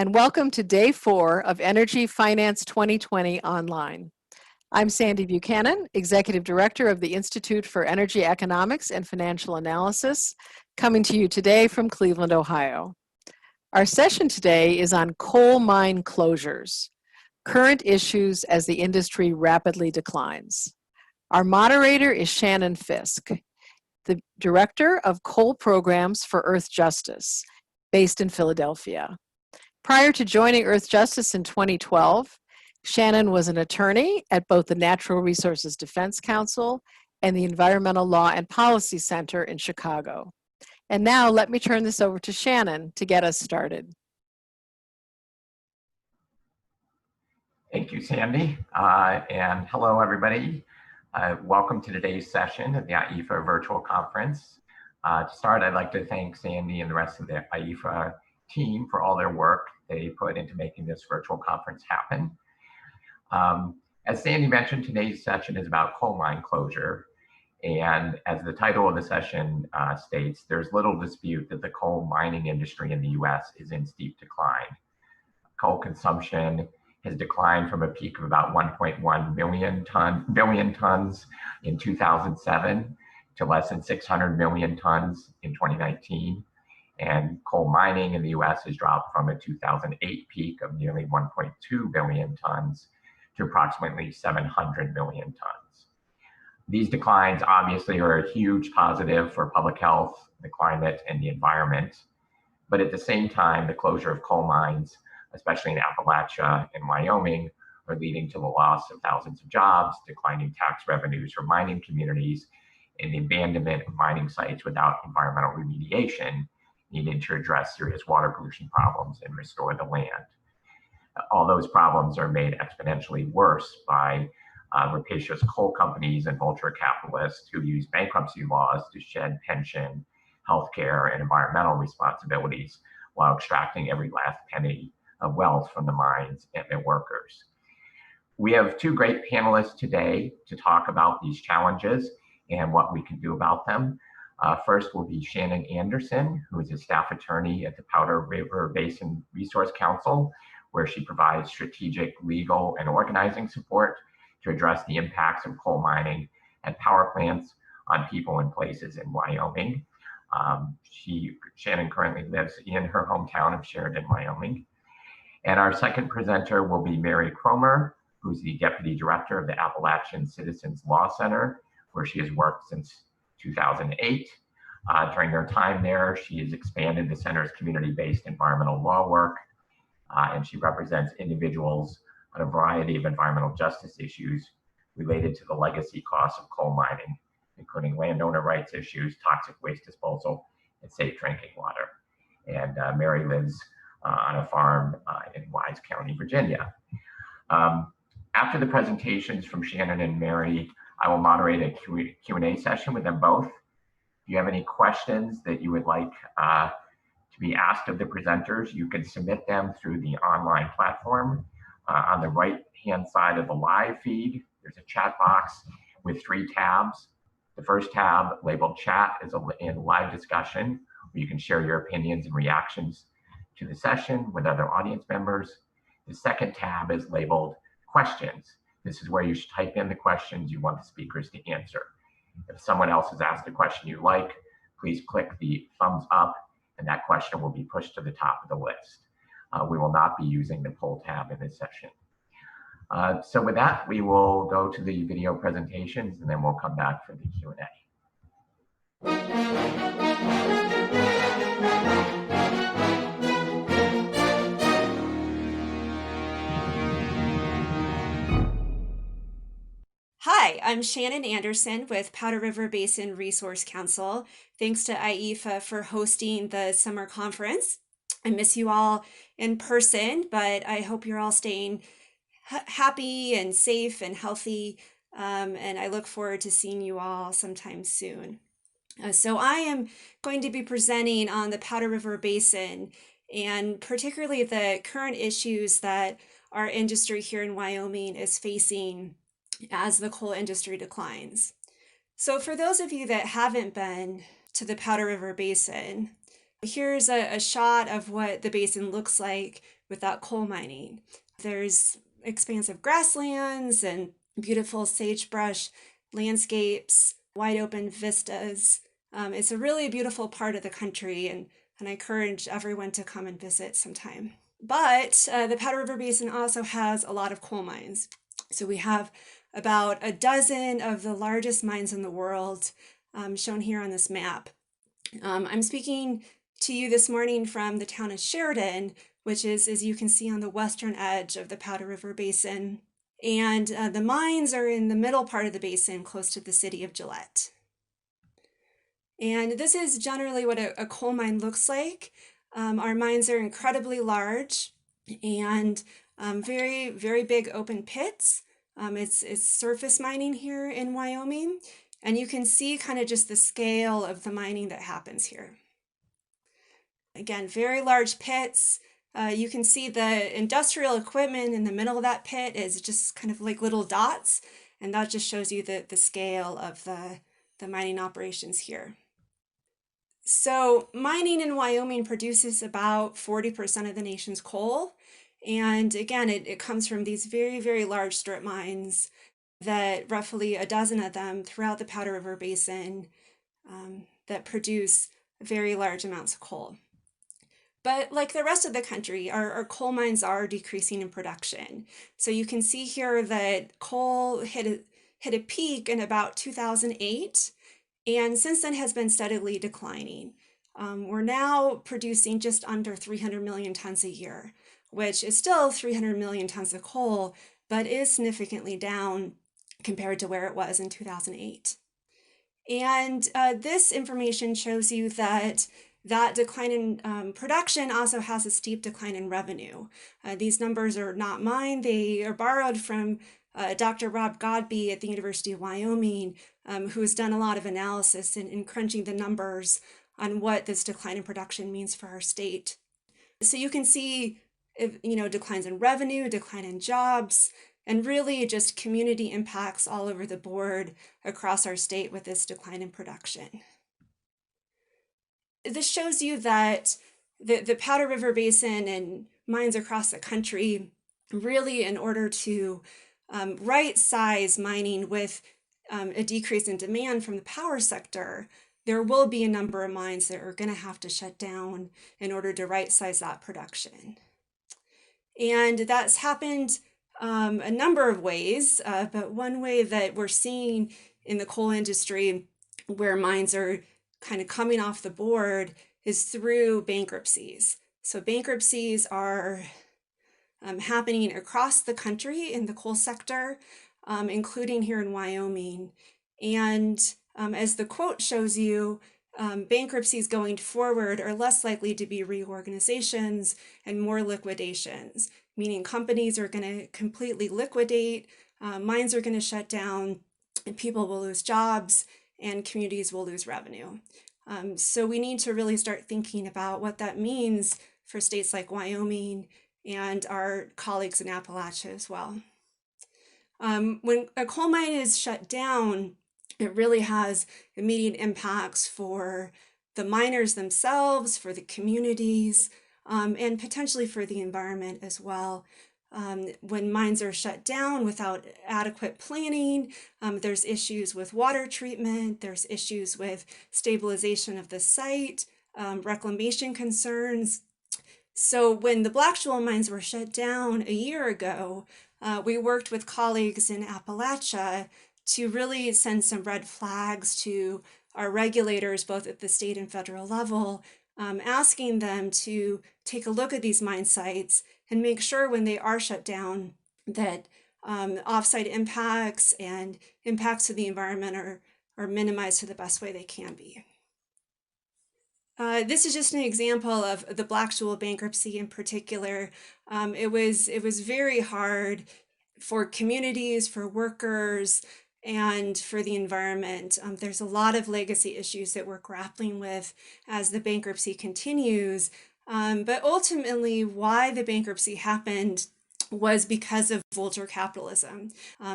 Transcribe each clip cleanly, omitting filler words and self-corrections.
and welcome to Day 4 of Energy Finance 2020 Online. I'm Sandy Buchanan, Executive Director of the Institute for Energy Economics and Financial Analysis, coming to you today from Cleveland, Ohio. Our session today is on coal mine closures, current issues as the industry rapidly declines. Our moderator is Shannon Fisk, the Director of Coal Programs for Earthjustice, based in Philadelphia. Prior to joining Earthjustice in 2012, Shannon was an attorney at both the Natural Resources Defense Council and the Environmental Law and Policy Center in Chicago. And now let me turn this over to Shannon to get us started. Thank you, Sandy. And hello, everybody. Welcome to today's session of the IEFA virtual conference. To start, I'd like to thank Sandy and the rest of the IEFA team for all their work they put into making this virtual conference happen. As Sandy mentioned, today's session is about coal mine closure. And as the title of the session states, there's little dispute that the coal mining industry in the US is in steep decline. Coal consumption has declined from a peak of about 1.1 billion tons in 2007 to less than 600 million tons in 2019. And coal mining in the US has dropped from a 2008 peak of nearly 1.2 billion tons to approximately 700 million tons. These declines obviously are a huge positive for public health, the climate, and the environment. But at the same time, the closure of coal mines, especially in Appalachia and Wyoming, are leading to the loss of thousands of jobs, declining tax revenues for mining communities, and the abandonment of mining sites without environmental remediation, needing to address serious water pollution problems and restore the land. All those problems are made exponentially worse by rapacious coal companies and vulture capitalists who use bankruptcy laws to shed pension, healthcare, and environmental responsibilities while extracting every last penny of wealth from the mines and their workers. We have two great panelists today to talk about these challenges and what we can do about them. First will be Shannon Anderson, who is a staff attorney at the Powder River Basin Resource Council, where she provides strategic, legal, and organizing support to address the impacts of coal mining and power plants on people and places in Wyoming. Shannon currently lives in her hometown of Sheridan, Wyoming. And our second presenter will be Mary Cromer, who's the Deputy Director of the Appalachian Citizens Law Center, where she has worked since 2008. During her time there, she has expanded the center's community-based environmental law work, and she represents individuals on a variety of environmental justice issues related to the legacy costs of coal mining, including landowner rights issues, toxic waste disposal, and safe drinking water. And Mary lives on a farm in Wise County, Virginia. After the presentations from Shannon and Mary, I will moderate a Q&A session with them both. If you have any questions that you would like to be asked of the presenters, you can submit them through the online platform. On the right-hand side of the live feed, there's a chat box with 3 tabs. The first tab, labeled Chat, is in live discussion, where you can share your opinions and reactions to the session with other audience members. The second tab is labeled Questions. This is where you should type in the questions you want the speakers to answer. If someone else has asked a question you like, please click the thumbs up and that question will be pushed to the top of the list. We will not be using the poll tab in this session. So with that, we will go to the video presentations and then we'll come back for the Q&A. Hi, I'm Shannon Anderson with Powder River Basin Resource Council. Thanks to IEFA for hosting the summer conference. I miss you all in person, but I hope you're all staying happy and safe and healthy. And I look forward to seeing you all sometime soon. So I am going to be presenting on the Powder River Basin and particularly the current issues that our industry here in Wyoming is facing as the coal industry declines. So for those of you that haven't been to the Powder River Basin, Here's a shot of what the basin looks like without coal mining. There's expansive grasslands and beautiful sagebrush landscapes, wide open vistas. It's a really beautiful part of the country, and I encourage everyone to come and visit sometime. But the Powder River Basin also has a lot of coal mines. So we have about a dozen of the largest mines in the world shown here on this map. I'm speaking to you this morning from the town of Sheridan, which is, as you can see, on the western edge of the Powder River Basin. And the mines are in the middle part of the basin, close to the city of Gillette. And this is generally what a coal mine looks like. Our mines are incredibly large and very, very big open pits. It's surface mining here in Wyoming. And you can see kind of just the scale of the mining that happens here. Again, very large pits. You can see the industrial equipment in the middle of that pit is just kind of like little dots, and that just shows you the scale of the mining operations here. So mining in Wyoming produces about 40% of the nation's coal. And again, it comes from these very, very large strip mines that roughly a dozen of them throughout the Powder River Basin that produce very large amounts of coal. But like the rest of the country, our coal mines are decreasing in production. So you can see here that coal hit a peak in about 2008, and since then has been steadily declining. We're now producing just under 300 million tons a year, which is still 300 million tons of coal, but is significantly down compared to where it was in 2008. And this information shows you that decline in production also has a steep decline in revenue. These numbers are not mine. They are borrowed from Dr. Rob Godbee at the University of Wyoming, who has done a lot of analysis in crunching the numbers on what this decline in production means for our state. So you can see, declines in revenue, decline in jobs, and really just community impacts all over the board across our state with this decline in production. This shows you that the Powder River Basin and mines across the country, really in order to right size mining with a decrease in demand from the power sector, there will be a number of mines that are going to have to shut down in order to right size that production. And that's happened a number of ways, but one way that we're seeing in the coal industry where mines are kind of coming off the board is through bankruptcies. So bankruptcies are happening across the country in the coal sector, including here in Wyoming. And as the quote shows you, bankruptcies going forward are less likely to be reorganizations and more liquidations, meaning companies are going to completely liquidate, mines are going to shut down, and people will lose jobs, and communities will lose revenue. So we need to really start thinking about what that means for states like Wyoming and our colleagues in Appalachia as well. When a coal mine is shut down, it really has immediate impacts for the miners themselves, for the communities, and potentially for the environment as well. When mines are shut down without adequate planning, there's issues with water treatment, there's issues with stabilization of the site, reclamation concerns. So when the Black-Jewel mines were shut down a year ago, we worked with colleagues in Appalachia to really send some red flags to our regulators, both at the state and federal level, asking them to take a look at these mine sites and make sure when they are shut down that offsite impacts and impacts to the environment are minimized to the best way they can be. This is just an example of the Black-Jewel bankruptcy in particular. It was very hard for communities, for workers, and for the environment. There's a lot of legacy issues that we're grappling with as the bankruptcy continues. But ultimately, why the bankruptcy happened was because of vulture capitalism.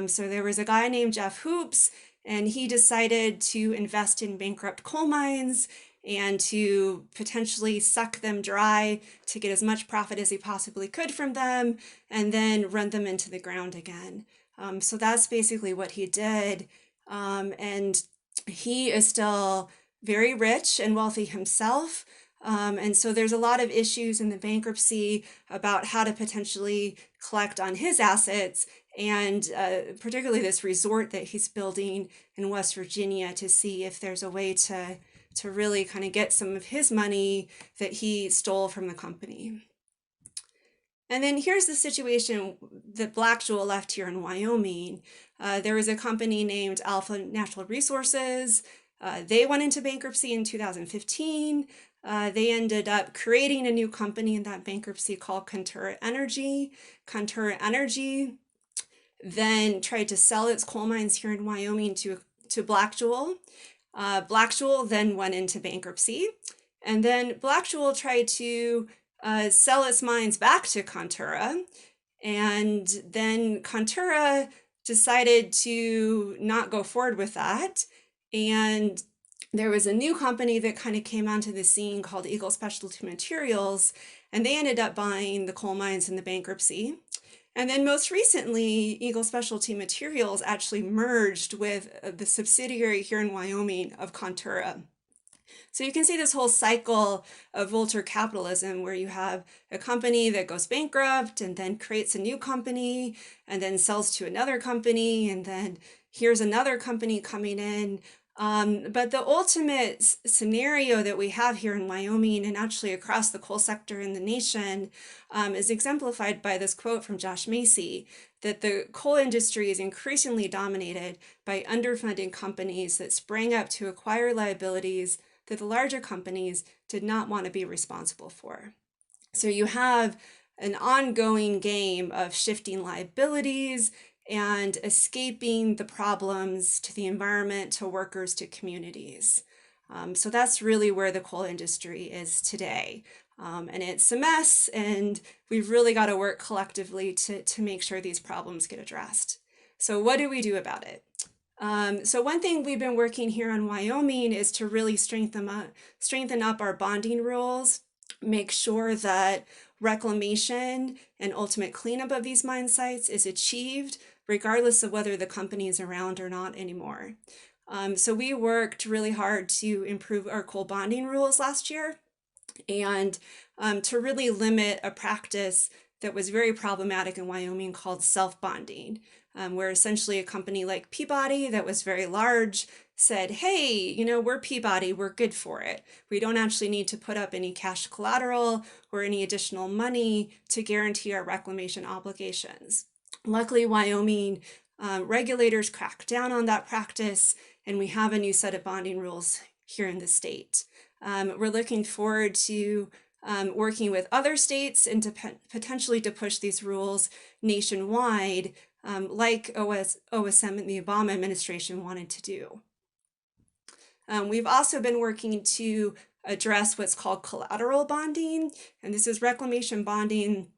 So there was a guy named Jeff Hoops, and he decided to invest in bankrupt coal mines and to potentially suck them dry to get as much profit as he possibly could from them, and then run them into the ground again. So that's basically what he did. And he is still very rich and wealthy himself. And so there's a lot of issues in the bankruptcy about how to potentially collect on his assets, and particularly this resort that he's building in West Virginia, to see if there's a way to really kind of get some of his money that he stole from the company. And then here's the situation that Black Jewel left here in Wyoming. There was a company named Alpha Natural Resources. They went into bankruptcy in 2015. They ended up creating a new company in that bankruptcy called Contura Energy. Contura Energy then tried to sell its coal mines here in Wyoming to Black Jewel. Black Jewel then went into bankruptcy. And then Black Jewel tried to sell its mines back to Contura. And then Contura decided to not go forward with that. And there was a new company that kind of came onto the scene called Eagle Specialty Materials, and they ended up buying the coal mines in the bankruptcy. And then most recently, Eagle Specialty Materials actually merged with the subsidiary here in Wyoming of Contura. So you can see this whole cycle of vulture capitalism, where you have a company that goes bankrupt and then creates a new company and then sells to another company, and then here's another company coming in. But the ultimate scenario that we have here in Wyoming, and actually across the coal sector in the nation, is exemplified by this quote from Josh Macy, that the coal industry is increasingly dominated by underfunded companies that sprang up to acquire liabilities that the larger companies did not want to be responsible for. So you have an ongoing game of shifting liabilities and escaping the problems to the environment, to workers, to communities. So that's really where the coal industry is today. And it's a mess, and we've really got to work collectively to make sure these problems get addressed. So what do we do about it? So one thing we've been working here in Wyoming is to really strengthen up our bonding rules, make sure that reclamation and ultimate cleanup of these mine sites is achieved, regardless of whether the company is around or not anymore. So we worked really hard to improve our coal bonding rules last year, and to really limit a practice that was very problematic in Wyoming called self-bonding, where essentially a company like Peabody that was very large said, hey, we're Peabody, we're good for it. We don't actually need to put up any cash collateral or any additional money to guarantee our reclamation obligations. Luckily, Wyoming regulators cracked down on that practice, and we have a new set of bonding rules here in the state. We're looking forward to working with other states and to potentially to push these rules nationwide, like OSM and the Obama administration wanted to do. We've also been working to address what's called collateral bonding, and this is reclamation bonding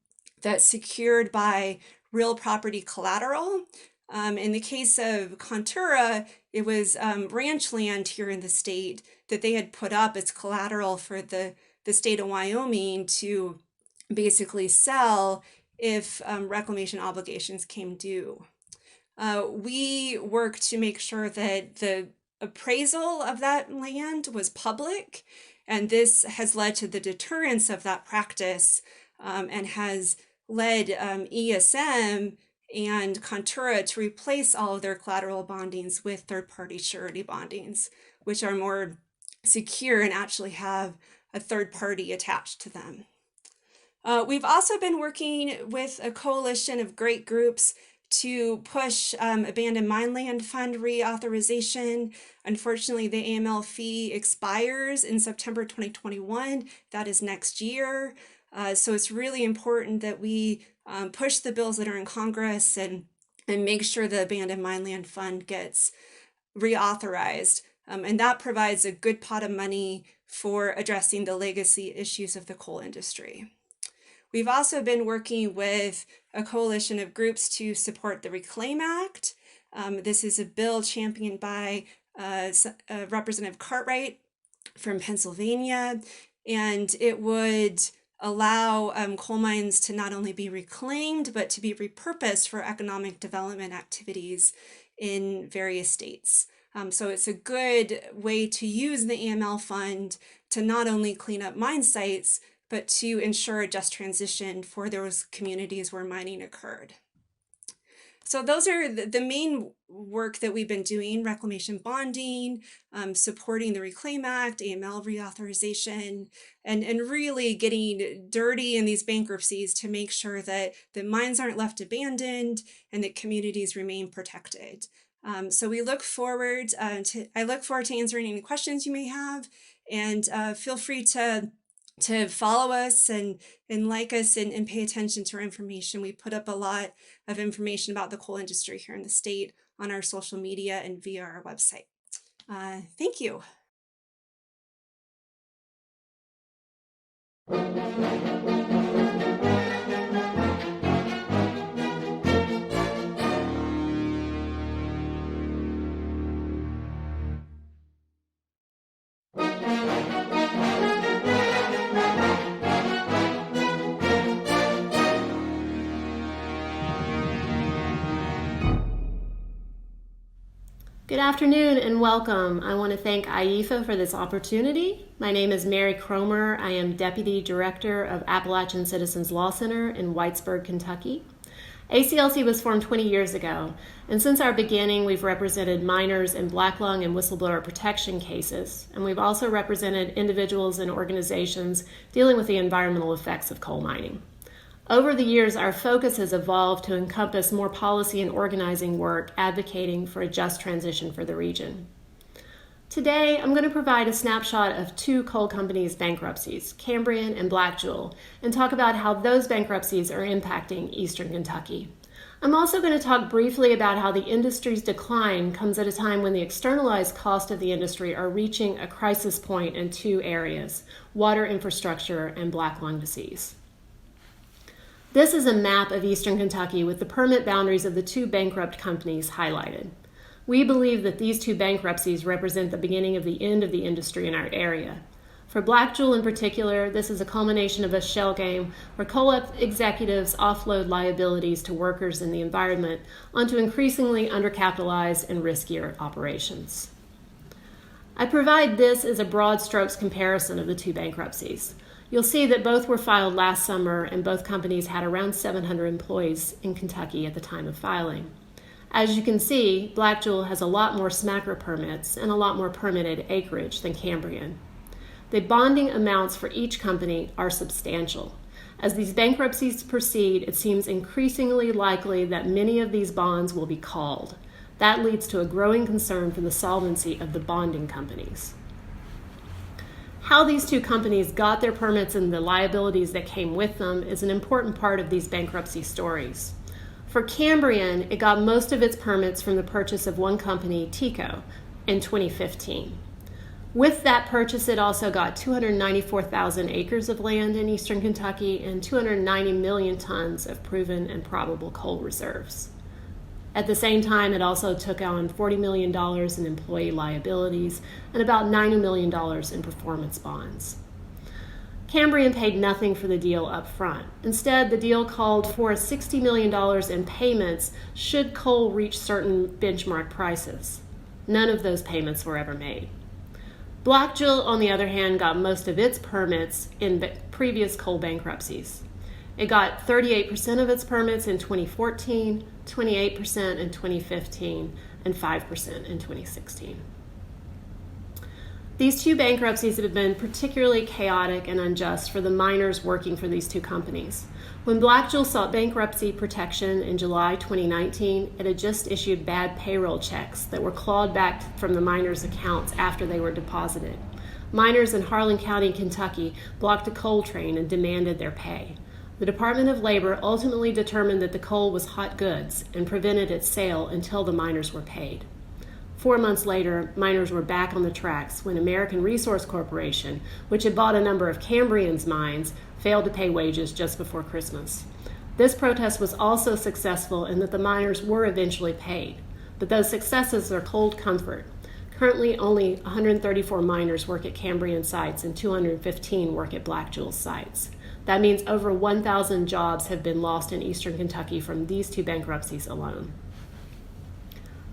that's secured by real property collateral. In the case of Contura, it was ranch land here in the state that they had put up as collateral for the state of Wyoming to basically sell if reclamation obligations came due. We worked to make sure that the appraisal of that land was public, and this has led to the deterrence of that practice, and has led ESM and Contura to replace all of their collateral bondings with third-party surety bondings, which are more secure and actually have a third party attached to them. We've also been working with a coalition of great groups to push abandoned mine land fund reauthorization. Unfortunately, the AML fee expires in September 2021. That is next year. So it's really important that we push the bills that are in Congress and make sure the abandoned mine land fund gets reauthorized. And that provides a good pot of money for addressing the legacy issues of the coal industry. We've also been working with a coalition of groups to support the Reclaim Act. This is a bill championed by Representative Cartwright from Pennsylvania, and it would allow coal mines to not only be reclaimed, but to be repurposed for economic development activities in various states. So it's a good way to use the AML fund to not only clean up mine sites, but to ensure a just transition for those communities where mining occurred. So those are the main work that we've been doing: reclamation bonding, supporting the Reclaim Act, AML reauthorization, and really getting dirty in these bankruptcies to make sure that the mines aren't left abandoned and that communities remain protected. So we look forward I look forward to answering any questions you may have, and feel free to follow us and like us and pay attention to our information. We put up a lot of information about the coal industry here in the state on our social media and via our website. Thank you. Good afternoon and welcome. I want to thank IEFA for this opportunity. My name is Mary Cromer. I am Deputy Director of Appalachian Citizens Law Center in Whitesburg, Kentucky. ACLC was formed 20 years ago, and since our beginning, we've represented miners in black lung and whistleblower protection cases, and we've also represented individuals and organizations dealing with the environmental effects of coal mining. Over the years, our focus has evolved to encompass more policy and organizing work advocating for a just transition for the region. Today, I'm going to provide a snapshot of two coal companies' bankruptcies, Cambrian and Blackjewel, and talk about how those bankruptcies are impacting Eastern Kentucky. I'm also going to talk briefly about how the industry's decline comes at a time when the externalized costs of the industry are reaching a crisis point in two areas: water infrastructure and black lung disease. This is a map of Eastern Kentucky with the permit boundaries of the two bankrupt companies highlighted. We believe that these two bankruptcies represent the beginning of the end of the industry in our area. For Blackjewel in particular, this is a culmination of a shell game where coal executives offload liabilities to workers in the environment onto increasingly undercapitalized and riskier operations. I provide this as a broad strokes comparison of the two bankruptcies. You'll see that both were filed last summer and both companies had around 700 employees in Kentucky at the time of filing. As you can see, Blackjewel has a lot more SMACRA permits and a lot more permitted acreage than Cambrian. The bonding amounts for each company are substantial. As these bankruptcies proceed, it seems increasingly likely that many of these bonds will be called. That leads to a growing concern for the solvency of the bonding companies. How these two companies got their permits and the liabilities that came with them is an important part of these bankruptcy stories. For Cambrian, it got most of its permits from the purchase of one company, TECO, in 2015. With that purchase, it also got 294,000 acres of land in eastern Kentucky and 290 million tons of proven and probable coal reserves. At the same time, it also took on $40 million in employee liabilities and about $90 million in performance bonds. Cambrian paid nothing for the deal up front. Instead, the deal called for $60 million in payments should coal reach certain benchmark prices. None of those payments were ever made. Blackjewel, on the other hand, got most of its permits in previous coal bankruptcies. It got 38% of its permits in 2014, 28% in 2015, and 5% in 2016. These two bankruptcies have been particularly chaotic and unjust for the miners working for these two companies. When Blackjewel sought bankruptcy protection in July 2019, it had just issued bad payroll checks that were clawed back from the miners' accounts after they were deposited. Miners in Harlan County, Kentucky, blocked a coal train and demanded their pay. The Department of Labor ultimately determined that the coal was hot goods and prevented its sale until the miners were paid. 4 months later, miners were back on the tracks when American Resource Corporation, which had bought a number of Cambrian's mines, failed to pay wages just before Christmas. This protest was also successful in that the miners were eventually paid, but those successes are cold comfort. Currently, only 134 miners work at Cambrian sites and 215 work at Black Jewel sites. That means over 1,000 jobs have been lost in eastern Kentucky from these two bankruptcies alone.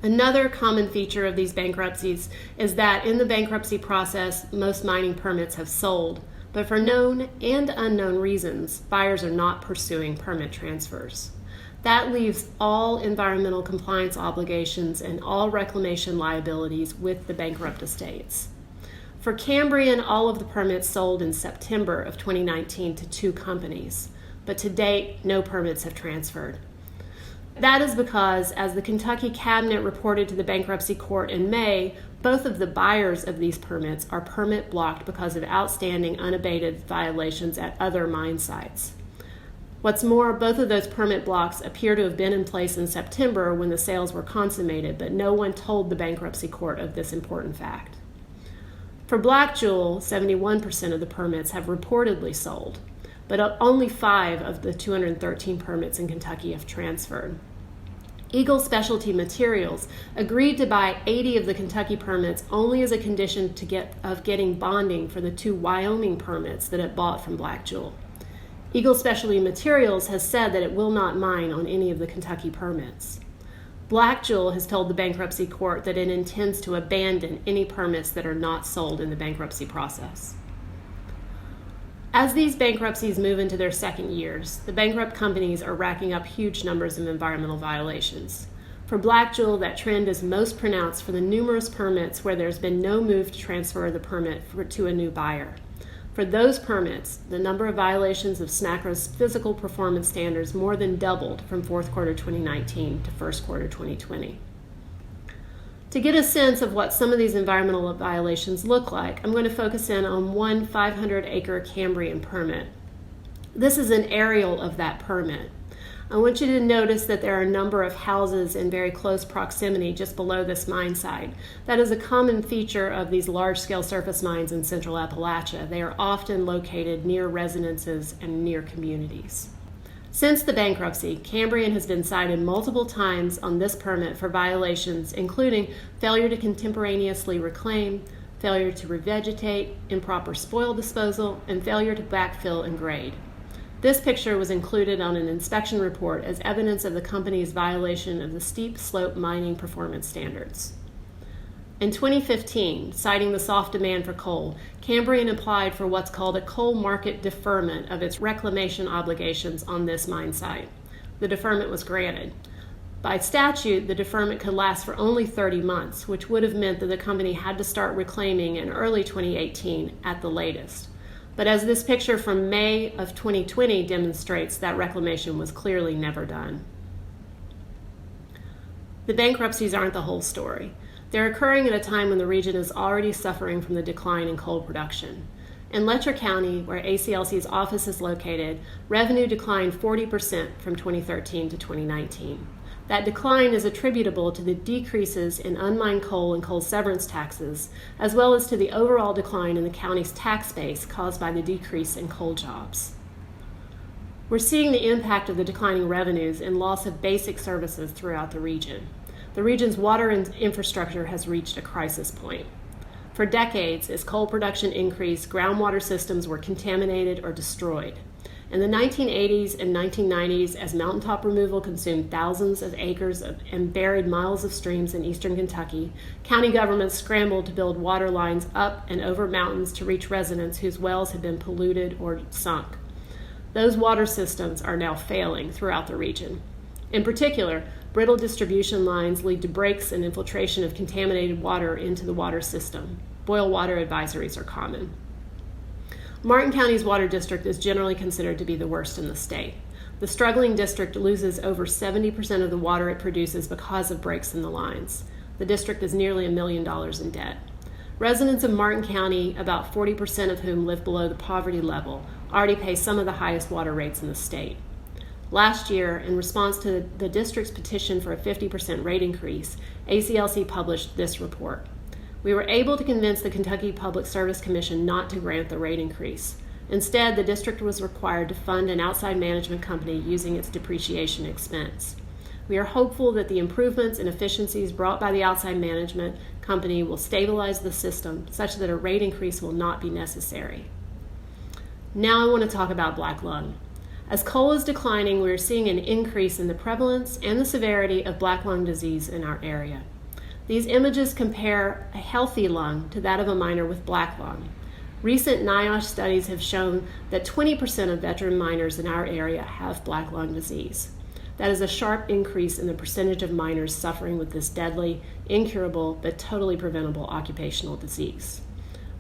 Another common feature of these bankruptcies is that in the bankruptcy process, most mining permits have sold, but for known and unknown reasons, buyers are not pursuing permit transfers. That leaves all environmental compliance obligations and all reclamation liabilities with the bankrupt estates. For Cambrian, all of the permits sold in September of 2019 to 2 companies, but to date, no permits have transferred. That is because, as the Kentucky Cabinet reported to the bankruptcy court in May, both of the buyers of these permits are permit blocked because of outstanding unabated violations at other mine sites. What's more, both of those permit blocks appear to have been in place in September when the sales were consummated, but no one told the bankruptcy court of this important fact. For Black Jewel, 71% of the permits have reportedly sold, but only 5 of the 213 permits in Kentucky have transferred. Eagle Specialty Materials agreed to buy 80 of the Kentucky permits only as a condition of getting bonding for the 2 Wyoming permits that it bought from Black Jewel. Eagle Specialty Materials has said that it will not mine on any of the Kentucky permits. Black Jewel has told the bankruptcy court that it intends to abandon any permits that are not sold in the bankruptcy process. As these bankruptcies move into their second years, the bankrupt companies are racking up huge numbers of environmental violations. For Black Jewel, that trend is most pronounced for the numerous permits where there's been no move to transfer the permit to a new buyer. For those permits, the number of violations of SMCRA's physical performance standards more than doubled from fourth quarter 2019 to first quarter 2020. To get a sense of what some of these environmental violations look like, I'm going to focus in on one 500-acre Cambrian permit. This is an aerial of that permit. I want you to notice that there are a number of houses in very close proximity just below this mine site. That is a common feature of these large-scale surface mines in central Appalachia. They are often located near residences and near communities. Since the bankruptcy, Cambrian has been cited multiple times on this permit for violations, including failure to contemporaneously reclaim, failure to revegetate, improper spoil disposal, and failure to backfill and grade. This picture was included on an inspection report as evidence of the company's violation of the steep slope mining performance standards. In 2015, citing the soft demand for coal, Cambrian applied for what's called a coal market deferment of its reclamation obligations on this mine site. The deferment was granted. By statute, the deferment could last for only 30 months, which would have meant that the company had to start reclaiming in early 2018 at the latest. But as this picture from May of 2020 demonstrates, that reclamation was clearly never done. The bankruptcies aren't the whole story. They're occurring at a time when the region is already suffering from the decline in coal production. In Letcher County, where ACLC's office is located, revenue declined 40% from 2013 to 2019. That decline is attributable to the decreases in unmined coal and coal severance taxes, as well as to the overall decline in the county's tax base caused by the decrease in coal jobs. We're seeing the impact of the declining revenues and loss of basic services throughout the region. The region's water infrastructure has reached a crisis point. For decades, as coal production increased, groundwater systems were contaminated or destroyed. In the 1980s and 1990s, as mountaintop removal consumed thousands of acres and buried miles of streams in eastern Kentucky, county governments scrambled to build water lines up and over mountains to reach residents whose wells had been polluted or sunk. Those water systems are now failing throughout the region. In particular, brittle distribution lines lead to breaks and infiltration of contaminated water into the water system. Boil water advisories are common. Martin County's water district is generally considered to be the worst in the state. The struggling district loses over 70% of the water it produces because of breaks in the lines. The district is nearly $1 million in debt. Residents of Martin County, about 40% of whom live below the poverty level, already pay some of the highest water rates in the state. Last year, in response to the district's petition for a 50% rate increase, ACLC published this report. We were able to convince the Kentucky Public Service Commission not to grant the rate increase. Instead, the district was required to fund an outside management company using its depreciation expense. We are hopeful that the improvements and efficiencies brought by the outside management company will stabilize the system such that a rate increase will not be necessary. Now I want to talk about black lung. As coal is declining, we are seeing an increase in the prevalence and the severity of black lung disease in our area. These images compare a healthy lung to that of a miner with black lung. Recent NIOSH studies have shown that 20% of veteran miners in our area have black lung disease. That is a sharp increase in the percentage of miners suffering with this deadly, incurable, but totally preventable occupational disease.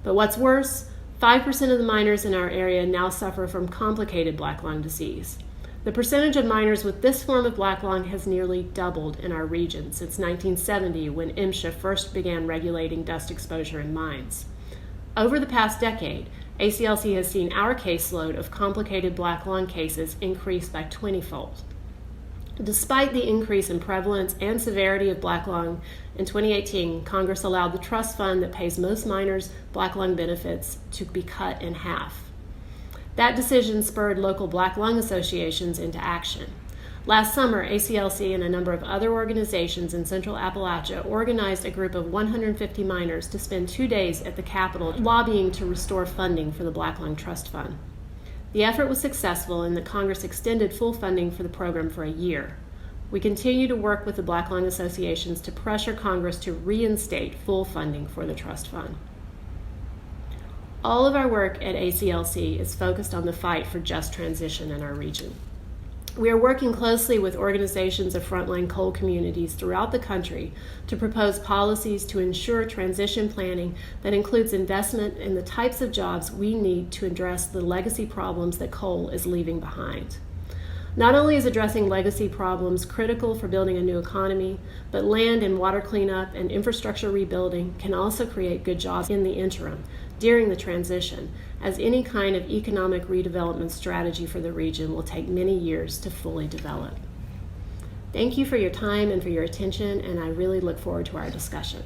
But what's worse, 5% of the miners in our area now suffer from complicated black lung disease. The percentage of miners with this form of black lung has nearly doubled in our region since 1970, when MSHA first began regulating dust exposure in mines. Over the past decade, ACLC has seen our caseload of complicated black lung cases increase by 20-fold. Despite the increase in prevalence and severity of black lung, in 2018, Congress allowed the trust fund that pays most miners black lung benefits to be cut in half. That decision spurred local black lung associations into action. Last summer, ACLC and a number of other organizations in Central Appalachia organized a group of 150 miners to spend 2 days at the Capitol lobbying to restore funding for the Black Lung Trust Fund. The effort was successful in that Congress extended full funding for the program for a year. We continue to work with the Black Lung associations to pressure Congress to reinstate full funding for the trust fund. All of our work at ACLC is focused on the fight for just transition in our region. We are working closely with organizations of frontline coal communities throughout the country to propose policies to ensure transition planning that includes investment in the types of jobs we need to address the legacy problems that coal is leaving behind. Not only is addressing legacy problems critical for building a new economy, but land and water cleanup and infrastructure rebuilding can also create good jobs in the interim, during the transition, as any kind of economic redevelopment strategy for the region will take many years to fully develop. Thank you for your time and for your attention, and I really look forward to our discussion.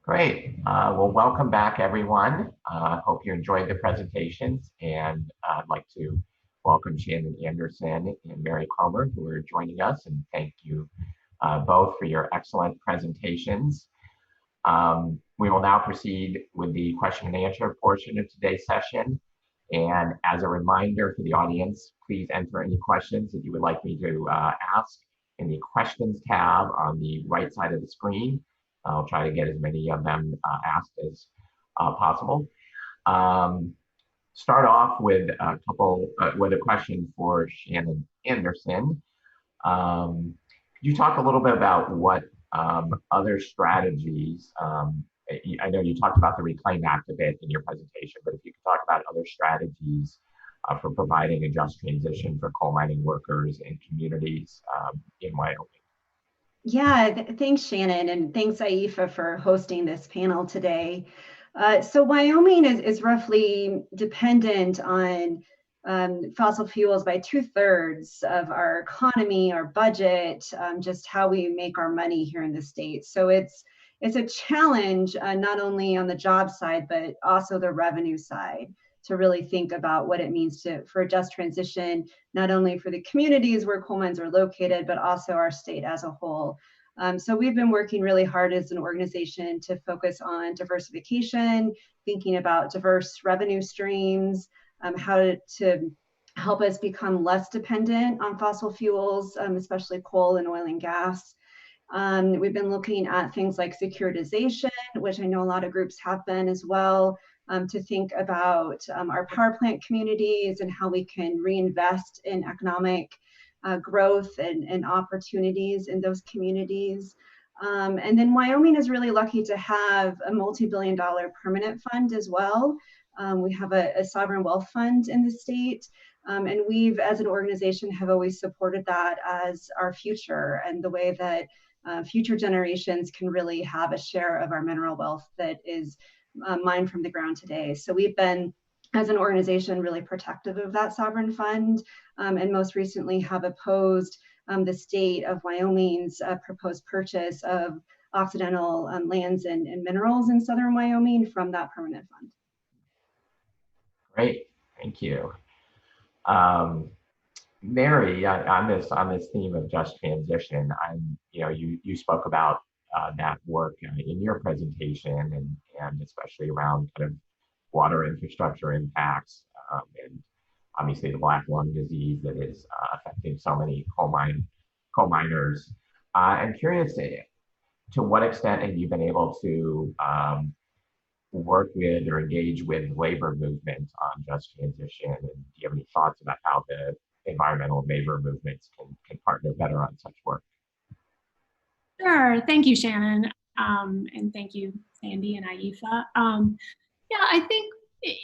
Great. Well, welcome back, everyone. Hope you enjoyed the presentations, and I'd like to welcome Shannon Anderson and Mary Cromer, who are joining us, and thank you both for your excellent presentations. We will now proceed with the question and answer portion of today's session. And as a reminder for the audience, please enter any questions that you would like me to ask in the questions tab on the right side of the screen. I'll try to get as many of them asked as possible. Start off with a question for Shannon Anderson. Could you talk a little bit about what other strategies, I know you talked about the Reclaim Act a bit in your presentation, but if you could talk about other strategies for providing a just transition for coal mining workers and communities in Wyoming. Yeah, thanks, Shannon, and thanks, AIFA, for hosting this panel today. So Wyoming is roughly dependent on fossil fuels by 2/3 of our economy, our budget, just how we make our money here in the state. So it's a challenge, not only on the job side, but also the revenue side, to really think about what it means for a just transition, not only for the communities where coal mines are located, but also our state as a whole. So we've been working really hard as an organization to focus on diversification, thinking about diverse revenue streams, how to help us become less dependent on fossil fuels, especially coal and oil and gas. We've been looking at things like securitization, which I know a lot of groups have been as well, to think about our power plant communities and how we can reinvest in economic growth and opportunities in those communities. And then Wyoming is really lucky to have a multi-billion-dollar permanent fund as well. We have a sovereign wealth fund in the state. And we've, as an organization, have always supported that as our future and the way that future generations can really have a share of our mineral wealth that is mined from the ground today. So we've been, as an organization, really protective of that sovereign fund, and most recently have opposed the state of Wyoming's proposed purchase of Occidental lands and minerals in southern Wyoming from that permanent fund. Great, thank you. Mary, on this theme of just transition, you spoke about that work in your presentation, and especially around kind of water infrastructure impacts, and obviously the black lung disease that is affecting so many coal miners. I'm curious to what extent have you been able to work with or engage with labor movement on just transition, and do you have any thoughts about how the environmental labor movements can partner better on such work? Sure. Thank you, Shannon. And thank you, Sandy and IEFA. Yeah, I think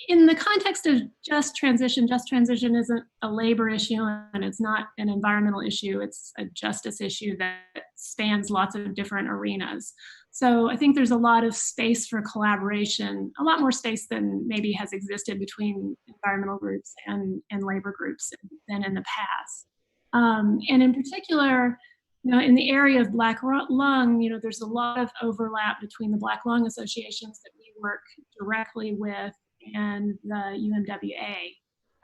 in the context of just transition isn't a labor issue and it's not an environmental issue. It's a justice issue that spans lots of different arenas. So I think there's a lot of space for collaboration, a lot more space than maybe has existed between environmental groups and labor groups than in the past. And in particular, in the area of black lung, there's a lot of overlap between the Black Lung Associations that we work directly with and the UMWA.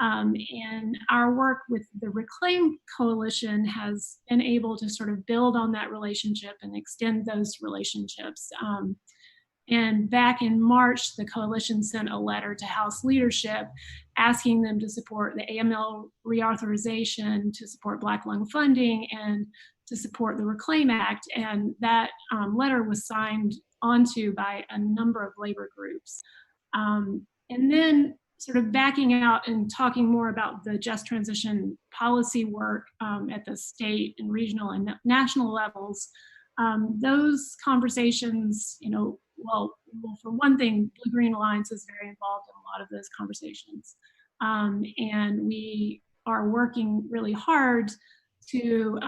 And our work with the Reclaim Coalition has been able to sort of build on that relationship and extend those relationships. And back in March, the coalition sent a letter to House leadership asking them to support the AML reauthorization, to support Black lung funding, and to support the Reclaim Act. And that letter was signed onto by a number of labor groups. And then sort of backing out and talking more about the just transition policy work at the state and regional and national levels, those conversations, well, for one thing, Blue Green Alliance is very involved in a lot of those conversations. And we are working really hard to,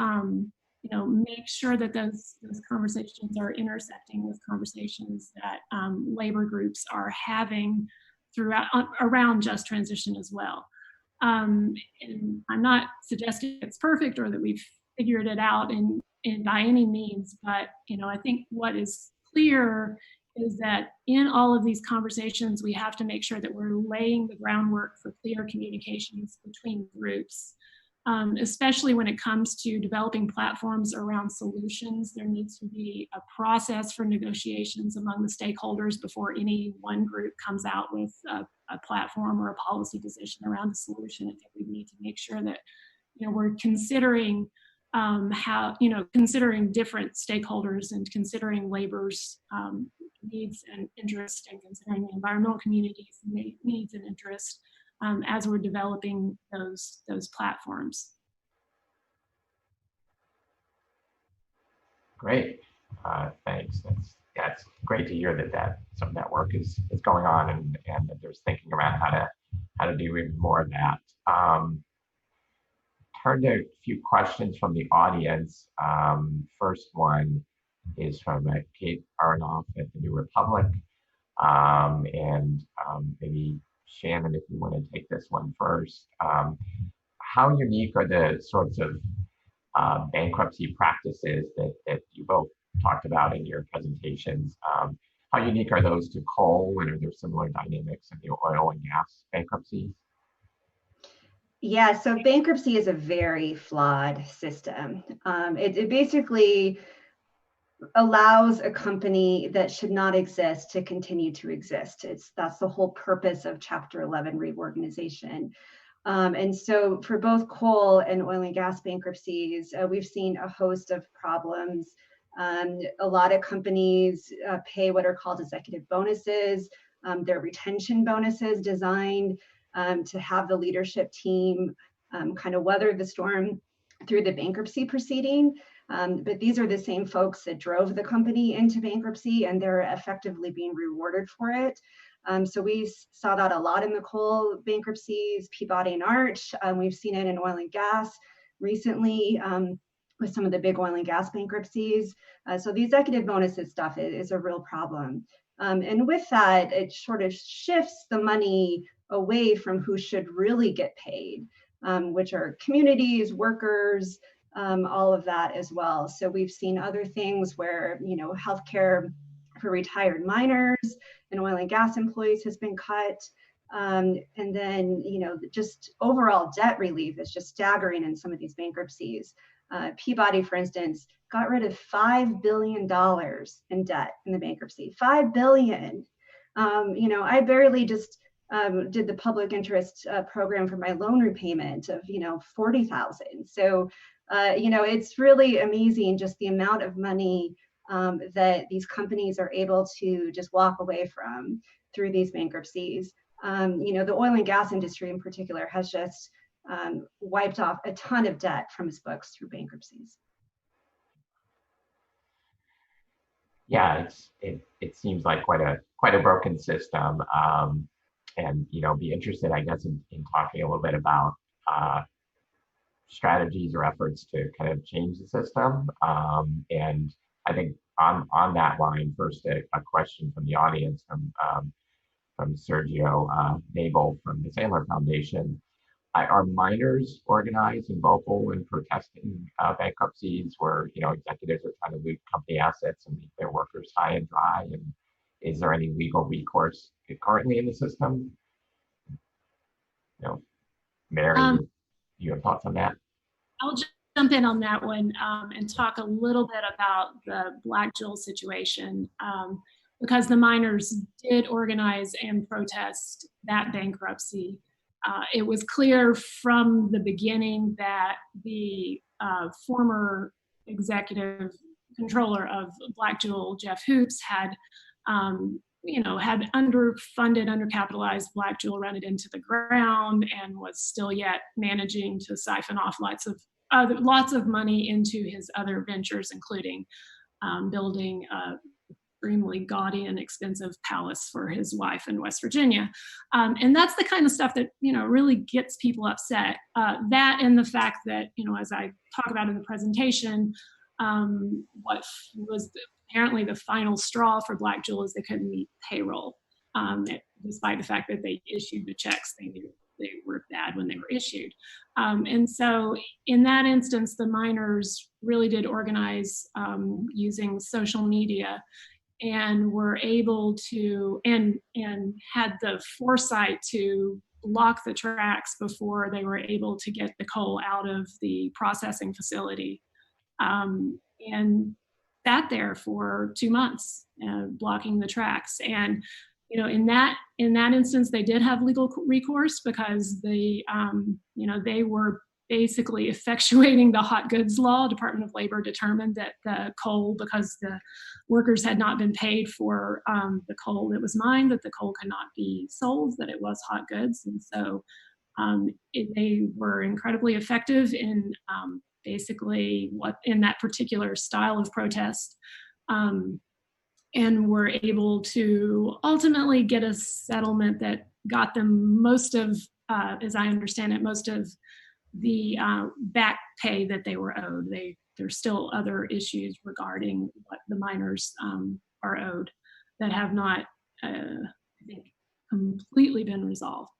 make sure that those conversations are intersecting with conversations that labor groups are having around just transition as well. And I'm not suggesting it's perfect or that we've figured it out in by any means, but I think what is clear is that in all of these conversations, we have to make sure that we're laying the groundwork for clear communications between groups, especially when it comes to developing platforms around solutions. There needs to be a process for negotiations among the stakeholders before any one group comes out with a platform or a policy position around a solution. I think we need to make sure that we're considering considering different stakeholders and considering labor's needs and interests, and considering the environmental community's needs and interests as we're developing those platforms. Great, thanks. That's great to hear that some of that work is going on, and that there's thinking around how to do even more of that. Turn to a few questions from the audience. First one is from Kate Aronoff at the New Republic. Maybe Shannon, if you want to take this one first. How unique are the sorts of bankruptcy practices that you both talked about in your presentations? How unique are those to coal, and are there similar dynamics in the oil and gas bankruptcies? Yeah, so bankruptcy is a very flawed system. It basically allows a company that should not exist to continue to exist. That's the whole purpose of Chapter 11 reorganization. And so for both coal and oil and gas bankruptcies, we've seen a host of problems. A lot of companies pay what are called executive bonuses. They're retention bonuses designed to have the leadership team kind of weather the storm through the bankruptcy proceeding. But these are the same folks that drove the company into bankruptcy, and they're effectively being rewarded for it. So we saw that a lot in the coal bankruptcies, Peabody and Arch. We've seen it in oil and gas recently with some of the big oil and gas bankruptcies. So the executive bonuses stuff is a real problem. And with that, it sort of shifts the money away from who should really get paid, which are communities, workers, all of that as well. So we've seen other things where, healthcare for retired miners and oil and gas employees has been cut. And then, just overall debt relief is just staggering in some of these bankruptcies. Peabody, for instance, got rid of $5 billion in debt in the bankruptcy. $5 billion. I barely just did the public interest program for my loan repayment of, $40,000. So, it's really amazing just the amount of money that these companies are able to just walk away from through these bankruptcies. The oil and gas industry in particular has just wiped off a ton of debt from its books through bankruptcies. Yeah, it seems like quite a broken system, and be interested, I guess, in talking a little bit about strategies or efforts to kind of change the system. And I think on that line, first a question from the audience from Sergio Nabel from the Sandler Foundation. Are miners organized and vocal in protesting bankruptcies where executives are trying to loot company assets and leave their workers high and dry? And is there any legal recourse currently in the system? Mary, you have thoughts on that? I'll jump in on that one and talk a little bit about the Black-Gill situation, because the miners did organize and protest that bankruptcy. It was clear from the beginning that the former executive controller of Black-Gill, Jeff Hoops, had underfunded, undercapitalized Black-Gill, run it into the ground, and was still yet managing to siphon off lots of money into his other ventures, including building a extremely gaudy and expensive palace for his wife in West Virginia. And that's the kind of stuff that, really gets people upset. That and the fact that, as I talk about in the presentation, what was apparently the final straw for Black-Gill is they couldn't meet payroll, despite the fact that they issued the checks. They knew they were bad when they were issued. And so in that instance, the miners really did organize using social media, and were able to, and had the foresight to block the tracks before they were able to get the coal out of the processing facility, and sat there for 2 months, blocking the tracks. And in that instance, they did have legal recourse because they were basically effectuating the hot goods law. Department of Labor determined that the coal, because the workers had not been paid for the coal that was mined, that the coal could not be sold, that it was hot goods. And so they were incredibly effective in basically in that particular style of protest, and were able to ultimately get a settlement that got them most of, as I understand it, most of the back pay that they were owed. There's still other issues regarding what the miners are owed that have not, I think, completely been resolved.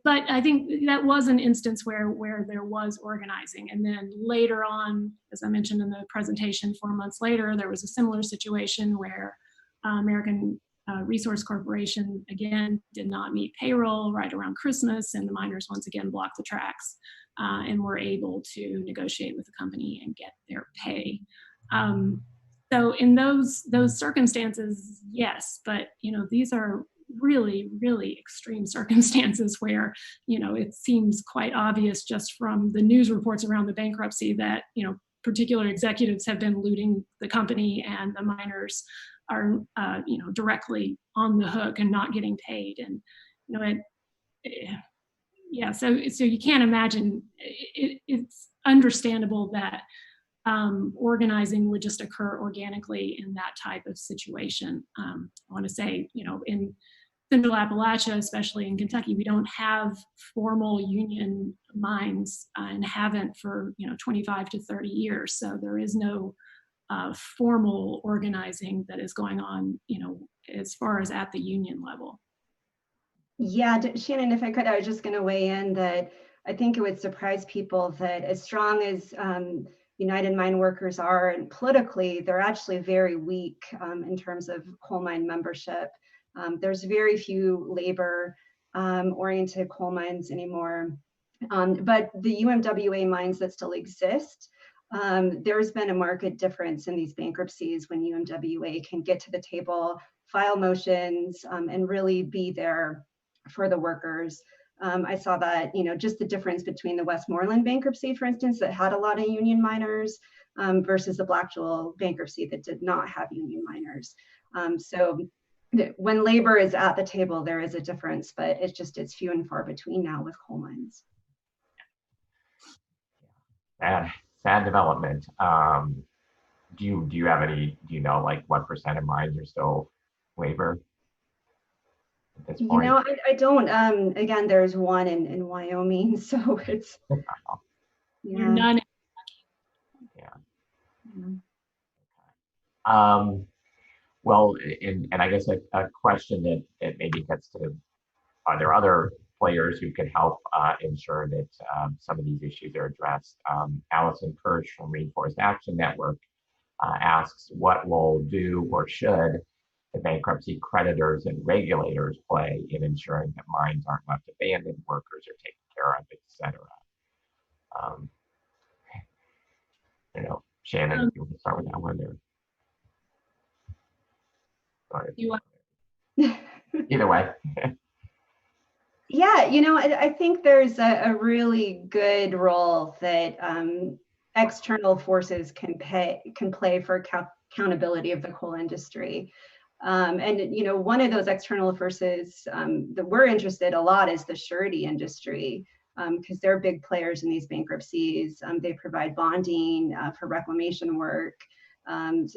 But I think that was an instance where there was organizing. And then later on, as I mentioned in the presentation, 4 months later, there was a similar situation where American Resource Corporation, again, did not meet payroll right around Christmas, and the miners once again blocked the tracks and were able to negotiate with the company and get their pay. So in those circumstances, yes, but these are really, really extreme circumstances where, it seems quite obvious just from the news reports around the bankruptcy that, particular executives have been looting the company, and the miners are, directly on the hook and not getting paid. And, so you can't imagine, it's understandable that organizing would just occur organically in that type of situation. I want to say, in Central Appalachia, especially in Kentucky, we don't have formal union mines and haven't for 25 to 30 years. So there is no formal organizing that is going on, as far as at the union level. Yeah, Shannon, if I could, I was just going to weigh in that I think it would surprise people that as strong as United Mine Workers are, and politically, they're actually very weak in terms of coal mine membership. There's very few labor oriented coal mines anymore. But the UMWA mines that still exist, there's been a marked difference in these bankruptcies when UMWA can get to the table, file motions, and really be there for the workers. I saw that, just the difference between the Westmoreland bankruptcy, for instance, that had a lot of union miners versus the Blackjewel bankruptcy that did not have union miners. So when labor is at the table, there is a difference, but it's few and far between now with coal mines. Sad development. Do you have any, like what percent of mines are still labor at this point? I don't. Again, there's one in Wyoming, so it's You're none. Well, and I guess a question that maybe gets to, are there other players who can help ensure that some of these issues are addressed? Allison Kirsch from Rainforest Action Network asks, what role do or should the bankruptcy creditors and regulators play in ensuring that mines aren't left abandoned, workers are taken care of, et cetera? Shannon, if you want to start with that one there. Either way. Yeah, I think there's a really good role that external forces can play for accountability of the coal industry. And one of those external forces that we're interested a lot is the surety industry, because they're big players in these bankruptcies. They provide bonding for reclamation work.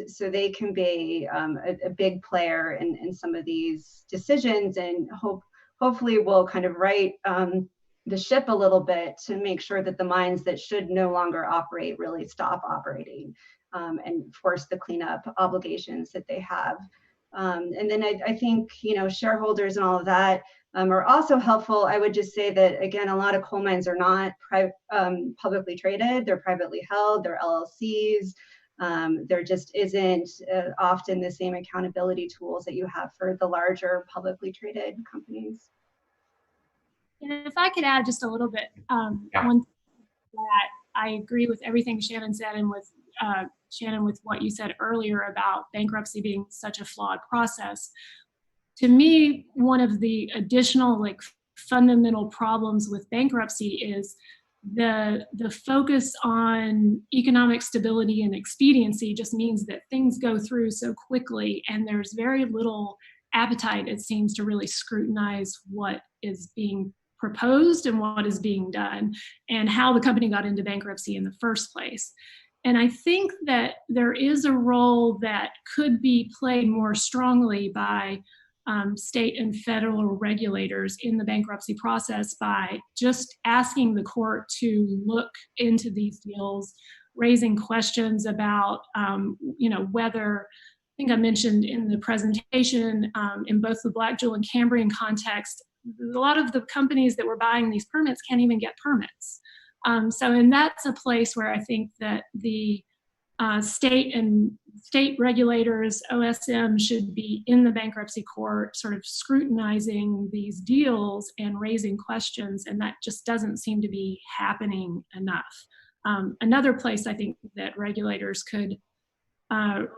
So they can be a big player in some of these decisions, and hopefully we'll kind of right the ship a little bit to make sure that the mines that should no longer operate really stop operating and force the cleanup obligations that they have. And then I think, shareholders and all of that are also helpful. I would just say that, again, a lot of coal mines are not publicly traded. They're privately held, they're LLCs. There just isn't often the same accountability tools that you have for the larger publicly traded companies. And if I could add just a little bit, one thing that I agree with everything Shannon said, and with Shannon with what you said earlier about bankruptcy being such a flawed process. To me, one of the additional fundamental problems with bankruptcy is the focus on economic stability and expediency just means that things go through so quickly, and there's very little appetite, it seems, to really scrutinize what is being proposed and what is being done and how the company got into bankruptcy in the first place. And I think that there is a role that could be played more strongly by state and federal regulators in the bankruptcy process by just asking the court to look into these deals, raising questions about, whether, I think I mentioned in the presentation, in both the Blackjewel and Cambrian context, a lot of the companies that were buying these permits can't even get permits. And that's a place where I think that the state regulators, OSM, should be in the bankruptcy court sort of scrutinizing these deals and raising questions, and that just doesn't seem to be happening enough. Another place I think that regulators could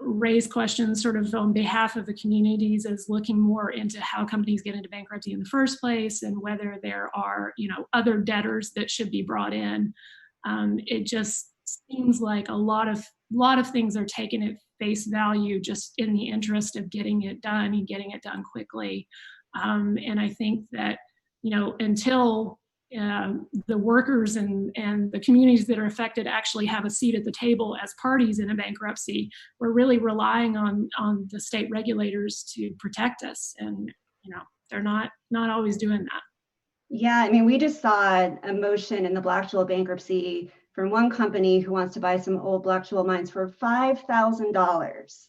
raise questions sort of on behalf of the communities is looking more into how companies get into bankruptcy in the first place and whether there are, other debtors that should be brought in. It just seems like a lot of things are taken at face value just in the interest of getting it done and getting it done quickly. And I think that, until the workers and the communities that are affected actually have a seat at the table as parties in a bankruptcy, we're really relying on the state regulators to protect us. And, they're not always doing that. Yeah, I mean, we just saw a motion in the Blackjewel bankruptcy from one company who wants to buy some old Blackjewel mines for $5,000.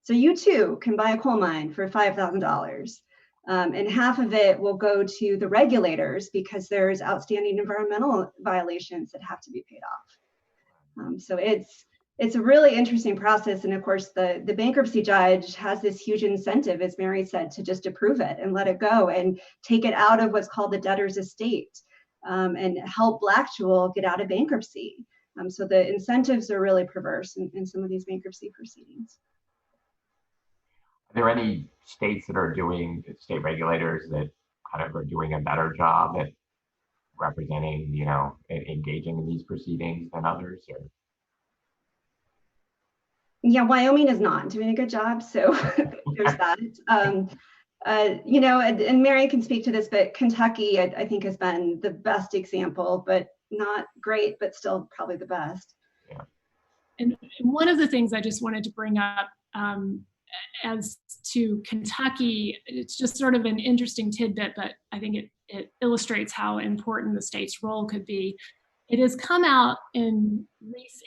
So you too can buy a coal mine for $5,000. And half of it will go to the regulators because there's outstanding environmental violations that have to be paid off. So it's a really interesting process. And of course, the bankruptcy judge has this huge incentive, as Mary said, to just approve it and let it go and take it out of what's called the debtor's estate, and help Blackjewel get out of bankruptcy. So the incentives are really perverse in some of these bankruptcy proceedings. Are there any states that are doing, state regulators that kind of are doing a better job at representing, you know, engaging in these proceedings than others? Or? Yeah, Wyoming is not doing a good job, so there's that. You know, and Mary can speak to this, but Kentucky, I think, has been the best example, but not great, but still probably the best. Yeah. And one of the things I just wanted to bring up as to Kentucky, it's just sort of an interesting tidbit, but I think it illustrates how important the state's role could be. It has come out in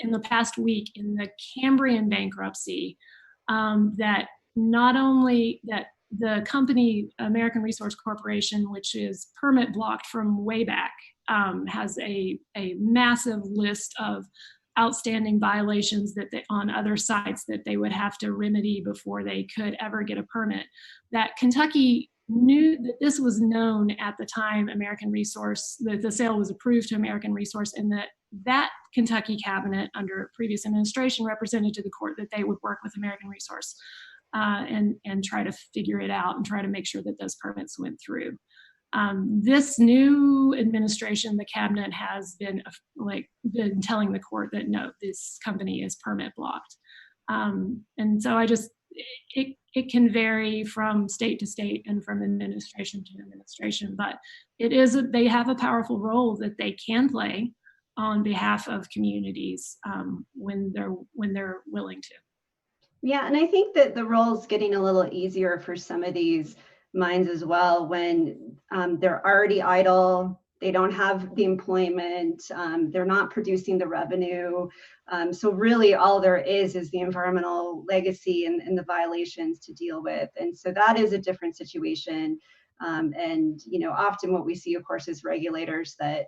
the past week in the Cambrian bankruptcy that not only that the company American Resource Corporation, which is permit blocked from way back, has a massive list of outstanding violations that on other sites that they would have to remedy before they could ever get a permit. That Kentucky knew that this was known at the time American Resource, that the sale was approved to American Resource, and that Kentucky cabinet under previous administration represented to the court that they would work with American Resource and try to figure it out and try to make sure that those permits went through. This new administration, the cabinet has been telling the court that no, this company is permit blocked. And so it can vary from state to state and from administration to administration, but they have a powerful role that they can play on behalf of communities when they're willing to. Yeah, and I think that the role is getting a little easier for some of these mines as well when they're already idle, they don't have the employment, they're not producing the revenue. So really all there is the environmental legacy and the violations to deal with. And so that is a different situation. And, you know, often what we see, of course, is regulators that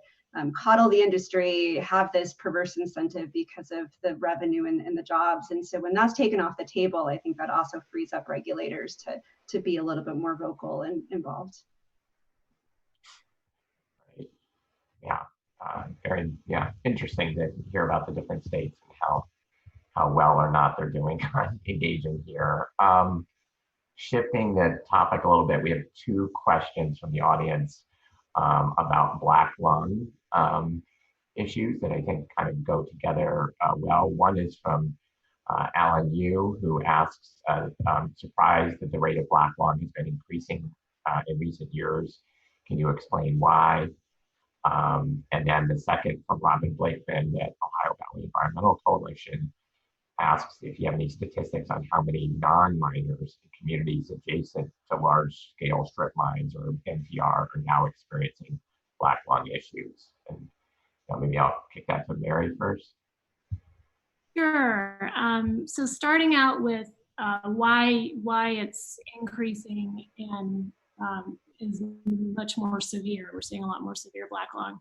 coddle the industry, have this perverse incentive because of the revenue and the jobs. And so when that's taken off the table, I think that also frees up regulators to be a little bit more vocal and involved. Right. Yeah. Very interesting to hear about the different states and how well or not they're doing on engaging here. Shifting the topic a little bit, we have two questions from the audience about black lung issues that I think kind of go together well. One is from Alan Yu, who asks, surprised that the rate of black lung has been increasing in recent years. Can you explain why? And then the second from Robin Blakeman at Ohio Valley Environmental Coalition asks if you have any statistics on how many non-miners in communities adjacent to large-scale strip mines or NPR are now experiencing black lung issues. And maybe I'll kick that to Mary first. Sure. So starting out with why it's increasing and is much more severe. We're seeing a lot more severe black lung.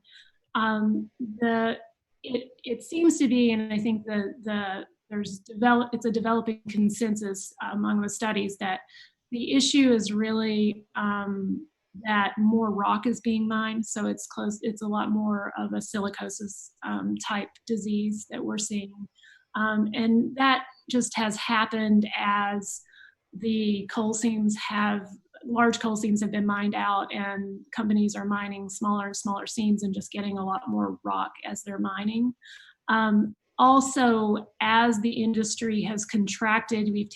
It seems to be, and I think it's a developing consensus among the studies that the issue is really that more rock is being mined. So it's a lot more of a silicosis type disease that we're seeing. And that just has happened as the large coal seams have been mined out and companies are mining smaller and smaller seams and just getting a lot more rock as they're mining. Also, as the industry has contracted, we've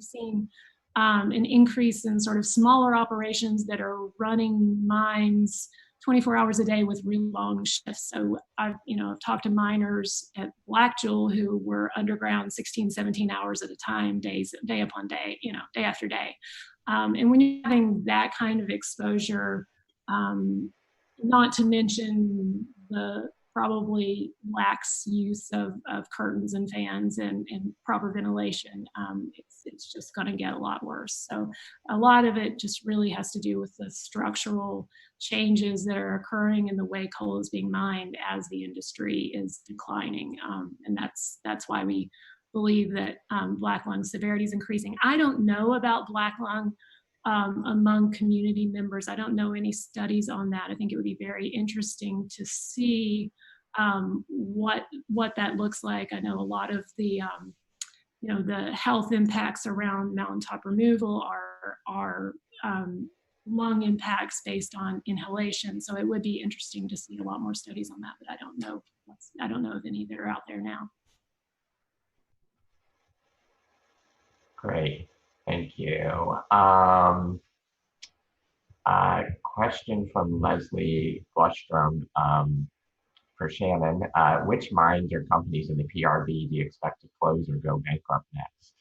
seen an increase in sort of smaller operations that are running mines 24 hours a day with really long shifts. So I've talked to miners at Blackjewel who were underground 16, 17 hours at a time, day upon day, day after day. And when you're having that kind of exposure, not to mention the probably lacks use of curtains and fans and proper ventilation, it's just going to get a lot worse. So a lot of it just really has to do with the structural changes that are occurring in the way coal is being mined as the industry is declining. And that's why we believe that Black lung severity is increasing. I don't know about Black lung among community members. I don't know any studies on that. I think it would be very interesting to see what that looks like. I know a lot of the the health impacts around mountaintop removal are lung impacts based on inhalation. So it would be interesting to see a lot more studies on that, but I don't know of any that are out there now. Great, thank you. Question from Leslie Bostrom for Shannon. Which mines or companies in the PRB do you expect to close or go bankrupt next?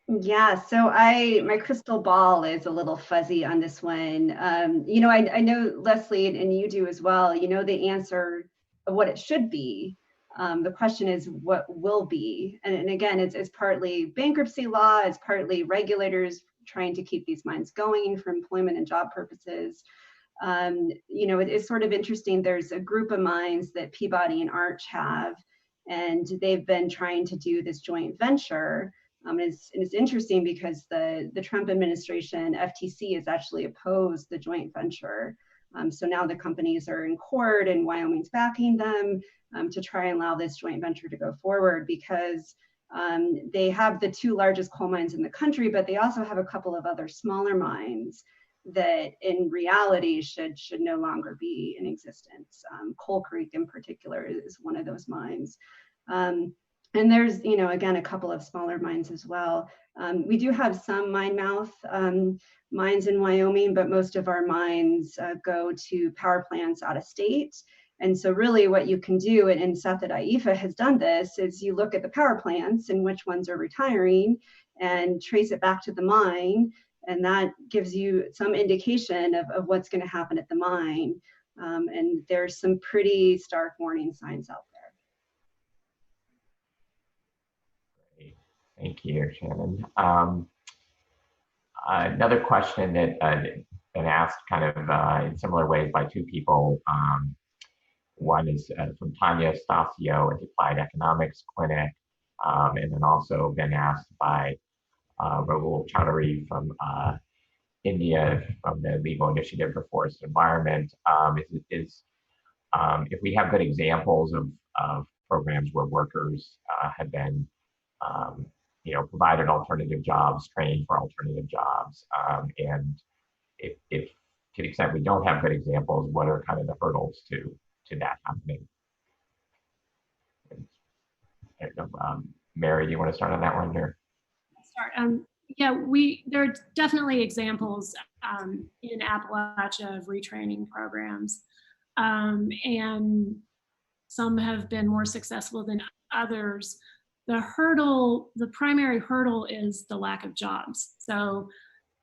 Yeah, so my crystal ball is a little fuzzy on this one. I know, Leslie, and you do as well, you know the answer of what it should be. The question is what will be. And again, it's partly bankruptcy law, it's partly regulators trying to keep these mines going for employment and job purposes. It's sort of interesting. There's a group of mines that Peabody and Arch have, and they've been trying to do this joint venture. It's interesting because the Trump administration, FTC, has actually opposed the joint venture. So now the companies are in court and Wyoming's backing them to try and allow this joint venture to go forward because they have the two largest coal mines in the country, but they also have a couple of other smaller mines that in reality should no longer be in existence. Coal Creek in particular is one of those mines. And there's, again, a couple of smaller mines as well. We do have some mine mouth mines in Wyoming, but most of our mines go to power plants out of state. And so really what you can do, and Seth at IEFA has done this, is you look at the power plants and which ones are retiring and trace it back to the mine. And that gives you some indication of what's going to happen at the mine. And there's some pretty stark warning signs out there. Great. Thank you, Shannon. Another question that been asked kind of in similar ways by two people. One is from Tanya Stasio at the Applied Economics Clinic, and then also been asked by Rahul Chaudhary from India from the Legal Initiative for Forest and Environment. If we have good examples of programs where workers have been provided alternative jobs, trained for alternative jobs, and if to the extent we don't have good examples, what are kind of the hurdles to that happening? Mary, do you want to start on that one? Or? Yeah, there are definitely examples in Appalachia of retraining programs, and some have been more successful than others. The primary hurdle is the lack of jobs. So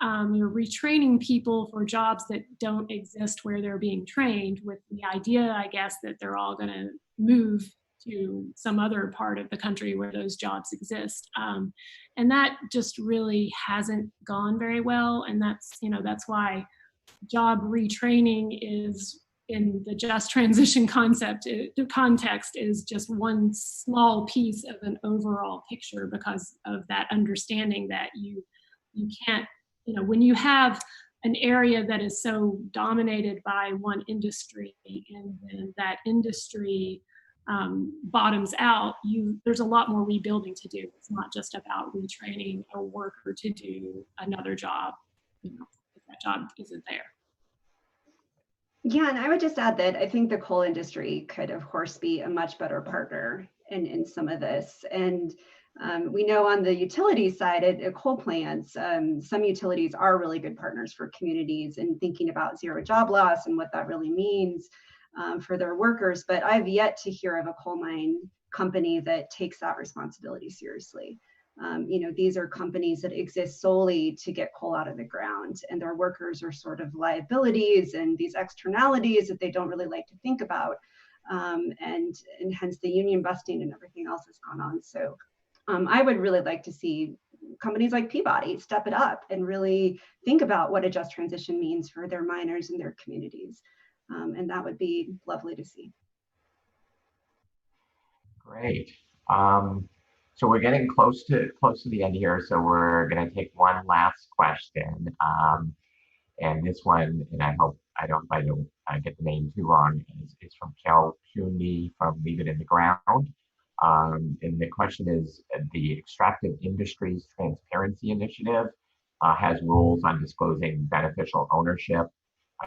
you're retraining people for jobs that don't exist where they're being trained, with the idea, I guess, that they're all going to move to some other part of the country where those jobs exist. And that just really hasn't gone very well. And that's why job retraining is, in the just transition context, is just one small piece of an overall picture, because of that understanding that you can't, when you have an area that is so dominated by one industry and then that industry bottoms out, there's a lot more rebuilding to do. It's not just about retraining a worker to do another job, if that job isn't there. Yeah, and I would just add that I think the coal industry could, of course, be a much better partner in some of this. And we know on the utility side at coal plants, some utilities are really good partners for communities in thinking about zero job loss and what that really means for their workers. But I've yet to hear of a coal mine company that takes that responsibility seriously. These are companies that exist solely to get coal out of the ground, and their workers are sort of liabilities and these externalities that they don't really like to think about. and hence the union busting and everything else that's gone on. So I would really like to see companies like Peabody step it up and really think about what a just transition means for their miners and their communities. And that would be lovely to see. Great. So we're getting close to the end here. So we're going to take one last question. And this one, and I hope I don't get the name too wrong, is from Kel Puny from Leave It in the Ground. And the question is, the Extractive Industries Transparency Initiative has rules on disclosing beneficial ownership,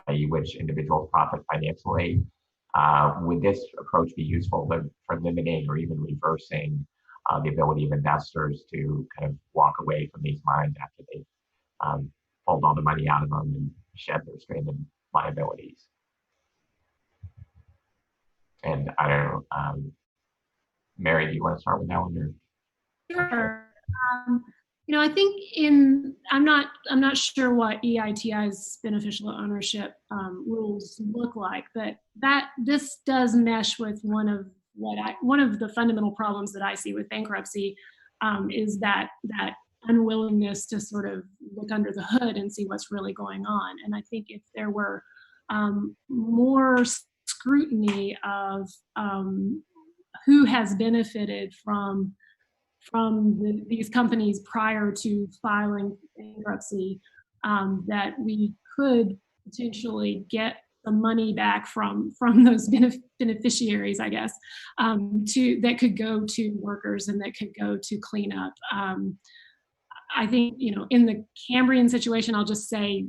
i.e. which individuals profit financially. Would this approach be useful for limiting or even reversing the ability of investors to kind of walk away from these mines after they've pulled all the money out of them and shed their stranded liabilities? And I don't know, Mary, do you want to start with that one? Or? Sure. I think I'm not sure what EITI's beneficial ownership rules look like, but this does mesh with one of the fundamental problems that I see with bankruptcy, is that unwillingness to sort of look under the hood and see what's really going on. And I think if there were more scrutiny of who has benefited from these companies prior to filing bankruptcy, that we could potentially get the money back from those beneficiaries, I guess, that could go to workers and that could go to cleanup. I think, in the Cambrian situation, I'll just say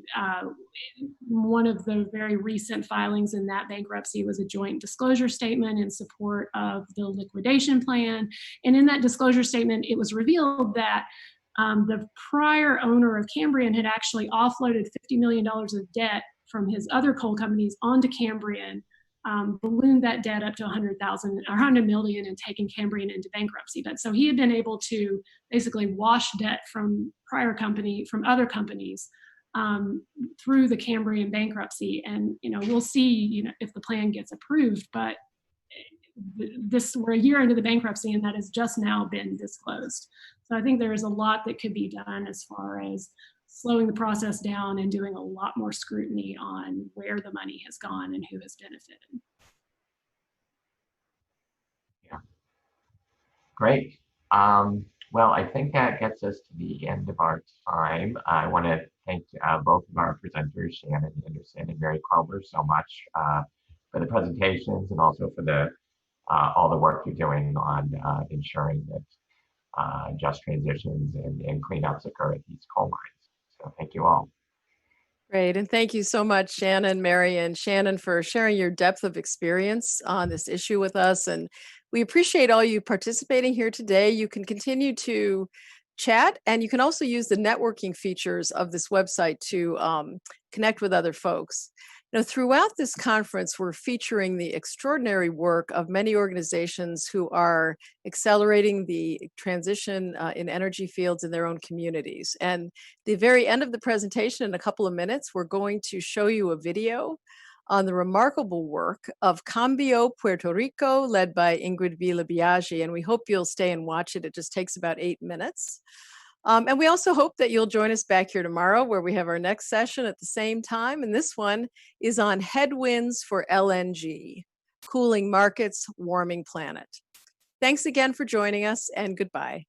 one of the very recent filings in that bankruptcy was a joint disclosure statement in support of the liquidation plan. And in that disclosure statement, it was revealed that the prior owner of Cambrian had actually offloaded $50 million of debt from his other coal companies onto Cambrian, ballooned that debt up to $100 million and taken Cambrian into bankruptcy. But so he had been able to basically wash debt from other companies through the Cambrian bankruptcy. And, we'll see, if the plan gets approved, but we're a year into the bankruptcy and that has just now been disclosed. So I think there is a lot that could be done as far as slowing the process down and doing a lot more scrutiny on where the money has gone and who has benefited. Yeah. Great. Well, I think that gets us to the end of our time. I want to thank both of our presenters, Shannon Anderson and Mary Kromer, so much for the presentations and also for all the work you're doing on ensuring that just transitions and cleanups occur at these coal mines. So thank you all. Great. And thank you so much, Shannon, Mary, and Shannon, for sharing your depth of experience on this issue with us. And we appreciate all you participating here today. You can continue to chat, and you can also use the networking features of this website to connect with other folks. Throughout this conference, we're featuring the extraordinary work of many organizations who are accelerating the transition in energy fields in their own communities. And the very end of the presentation, in a couple of minutes, we're going to show you a video on the remarkable work of Cambio Puerto Rico, led by Ingrid Villa Biaggi. And we hope you'll stay and watch it. It just takes about 8 minutes. And we also hope that you'll join us back here tomorrow, where we have our next session at the same time. And this one is on headwinds for LNG, cooling markets, warming planet. Thanks again for joining us, and goodbye.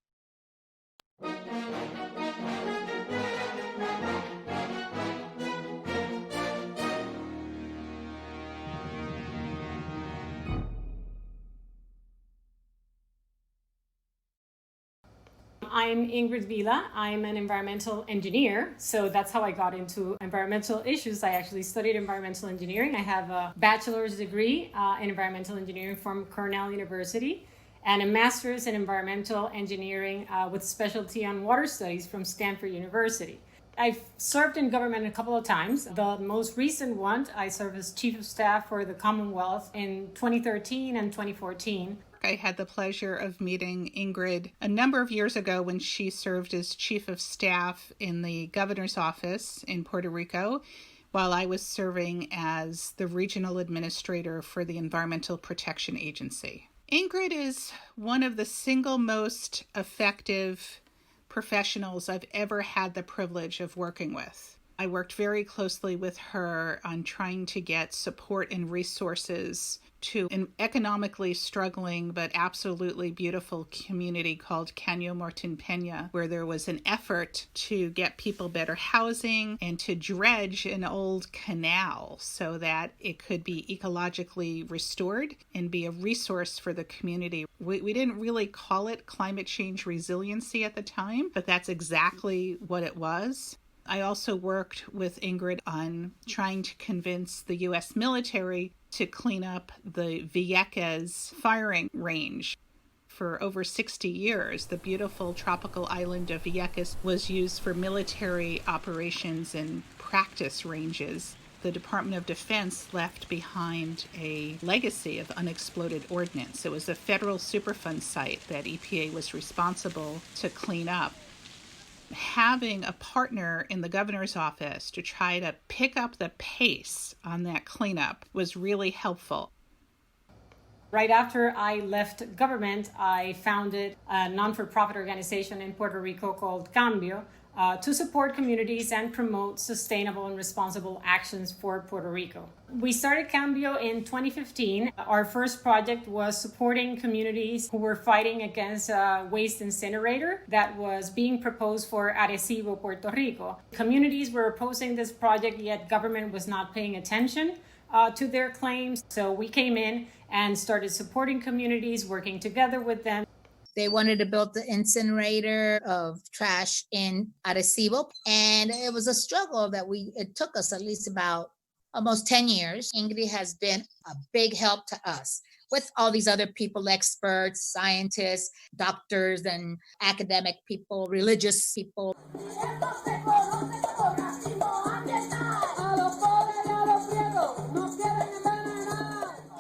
I'm Ingrid Villa. I'm an environmental engineer, so that's how I got into environmental issues. I actually studied environmental engineering. I have a bachelor's degree in environmental engineering from Cornell University and a master's in environmental engineering with specialty on water studies from Stanford University. I've served in government a couple of times. The most recent one, I served as Chief of Staff for the Commonwealth in 2013 and 2014. I had the pleasure of meeting Ingrid a number of years ago when she served as Chief of Staff in the Governor's Office in Puerto Rico. while I was serving as the regional administrator for the Environmental Protection Agency. Ingrid is one of the single most effective professionals I've ever had the privilege of working with. I worked very closely with her on trying to get support and resources to an economically struggling but absolutely beautiful community called Caño Martin Peña, where there was an effort to get people better housing and to dredge an old canal so that it could be ecologically restored and be a resource for the community. We didn't really call it climate change resiliency at the time, but that's exactly what it was. I also worked with Ingrid on trying to convince the U.S. military to clean up the Vieques firing range. For over 60 years, the beautiful tropical island of Vieques was used for military operations and practice ranges. The Department of Defense left behind a legacy of unexploded ordnance. It was a federal Superfund site that EPA was responsible to clean up. Having a partner in the governor's office to try to pick up the pace on that cleanup was really helpful. Right after I left government, I founded a non-for-profit organization in Puerto Rico called Cambio to support communities and promote sustainable and responsible actions for Puerto Rico. We started Cambio in 2015. Our first project was supporting communities who were fighting against a waste incinerator that was being proposed for Arecibo, Puerto Rico. Communities were opposing this project, yet government was not paying attention to their claims. So we came in and started supporting communities, working together with them. They wanted to build the incinerator of trash in Arecibo. And it was a struggle that it took us at least about almost 10 years. Ingrid has been a big help to us with all these other people, experts, scientists, doctors, and academic people, religious people.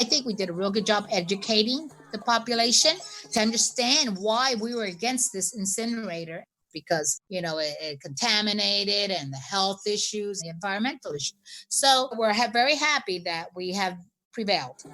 I think we did a real good job educating the population to understand why we were against this incinerator, because, it contaminated, and the health issues, the environmental issues. So we're very happy that we have prevailed.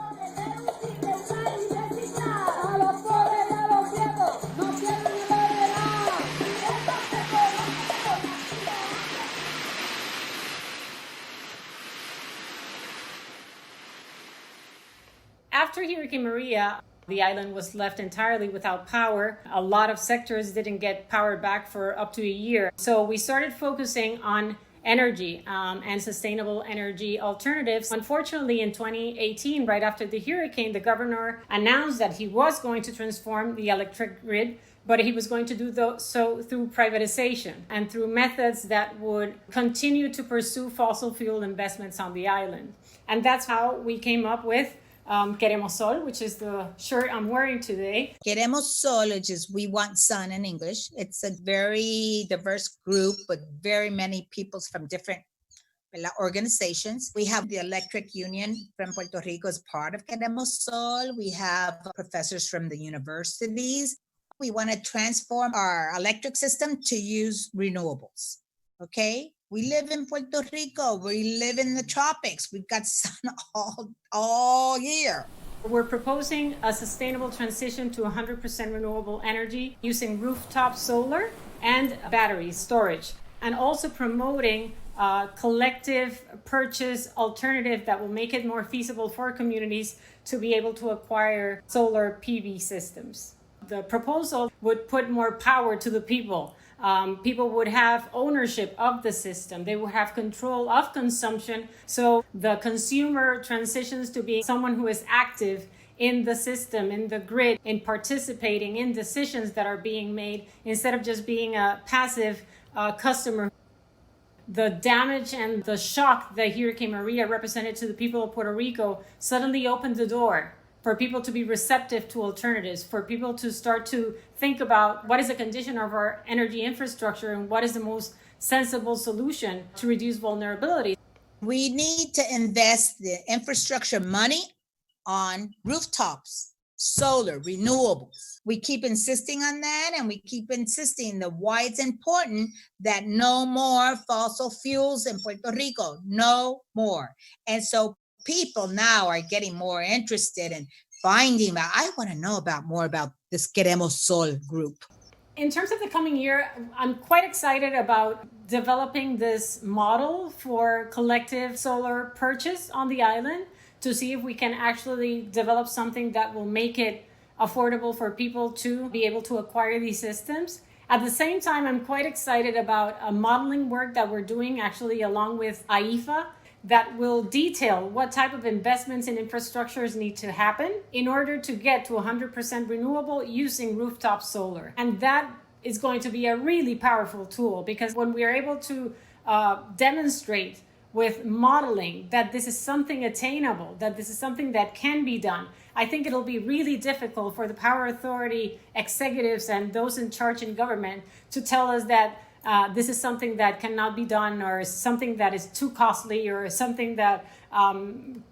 After Hurricane Maria, the island was left entirely without power. A lot of sectors didn't get power back for up to a year. So we started focusing on energy and sustainable energy alternatives. Unfortunately, in 2018, right after the hurricane, the governor announced that he was going to transform the electric grid, but he was going to do so through privatization and through methods that would continue to pursue fossil fuel investments on the island. And that's how we came up with Queremos Sol, which is the shirt I'm wearing today. Queremos Sol, which is We Want Sun in English. It's a very diverse group with very many people from different organizations. We have the Electric Union from Puerto Rico as part of Queremos Sol. We have professors from the universities. We want to transform our electric system to use renewables, okay? We live in Puerto Rico. We live in the tropics. We've got sun all year. We're proposing a sustainable transition to 100% renewable energy using rooftop solar and battery storage, and also promoting collective purchase alternative that will make it more feasible for communities to be able to acquire solar PV systems. The proposal would put more power to the people. People would have ownership of the system. They would have control of consumption. So the consumer transitions to being someone who is active in the system, in the grid, in participating in decisions that are being made, instead of just being a passive customer. The damage and the shock that Hurricane Maria represented to the people of Puerto Rico suddenly opened the door for people to be receptive to alternatives, for people to start to think about what is the condition of our energy infrastructure and what is the most sensible solution to reduce vulnerability. We need to invest the infrastructure money on rooftops solar, renewables. We keep insisting on that, and we keep insisting that why it's important that no more fossil fuels in Puerto Rico, no more. And so people now are getting more interested in finding out. I want to know more about this Queremos Sol group. In terms of the coming year, I'm quite excited about developing this model for collective solar purchase on the island to see if we can actually develop something that will make it affordable for people to be able to acquire these systems. At the same time, I'm quite excited about a modeling work that we're doing actually along with AIFA that will detail what type of investments in infrastructures need to happen in order to get to 100% renewable using rooftop solar. And that is going to be a really powerful tool, because when we are able to demonstrate with modeling that this is something attainable, that this is something that can be done, I think it'll be really difficult for the Power Authority executives and those in charge in government to tell us that this is something that cannot be done, or something that is too costly, or something that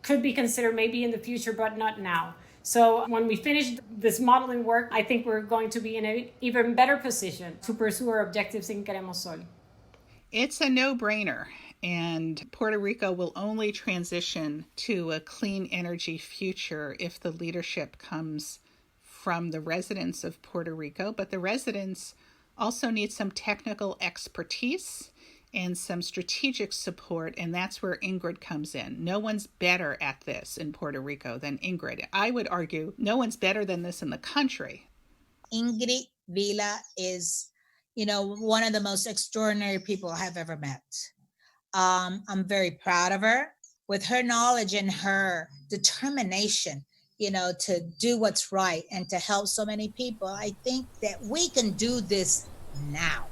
could be considered maybe in the future, but not now. So when we finish this modeling work, I think we're going to be in an even better position to pursue our objectives in Queremos Sol. It's a no-brainer, and Puerto Rico will only transition to a clean energy future if the leadership comes from the residents of Puerto Rico, but the residents also need some technical expertise and some strategic support, and that's where Ingrid comes in. No one's better at this in Puerto Rico than Ingrid. I would argue no one's better than this in the country. Ingrid Vila is, one of the most extraordinary people I have ever met. I'm very proud of her. With her knowledge and her determination, to do what's right and to help so many people, I think that we can do this now.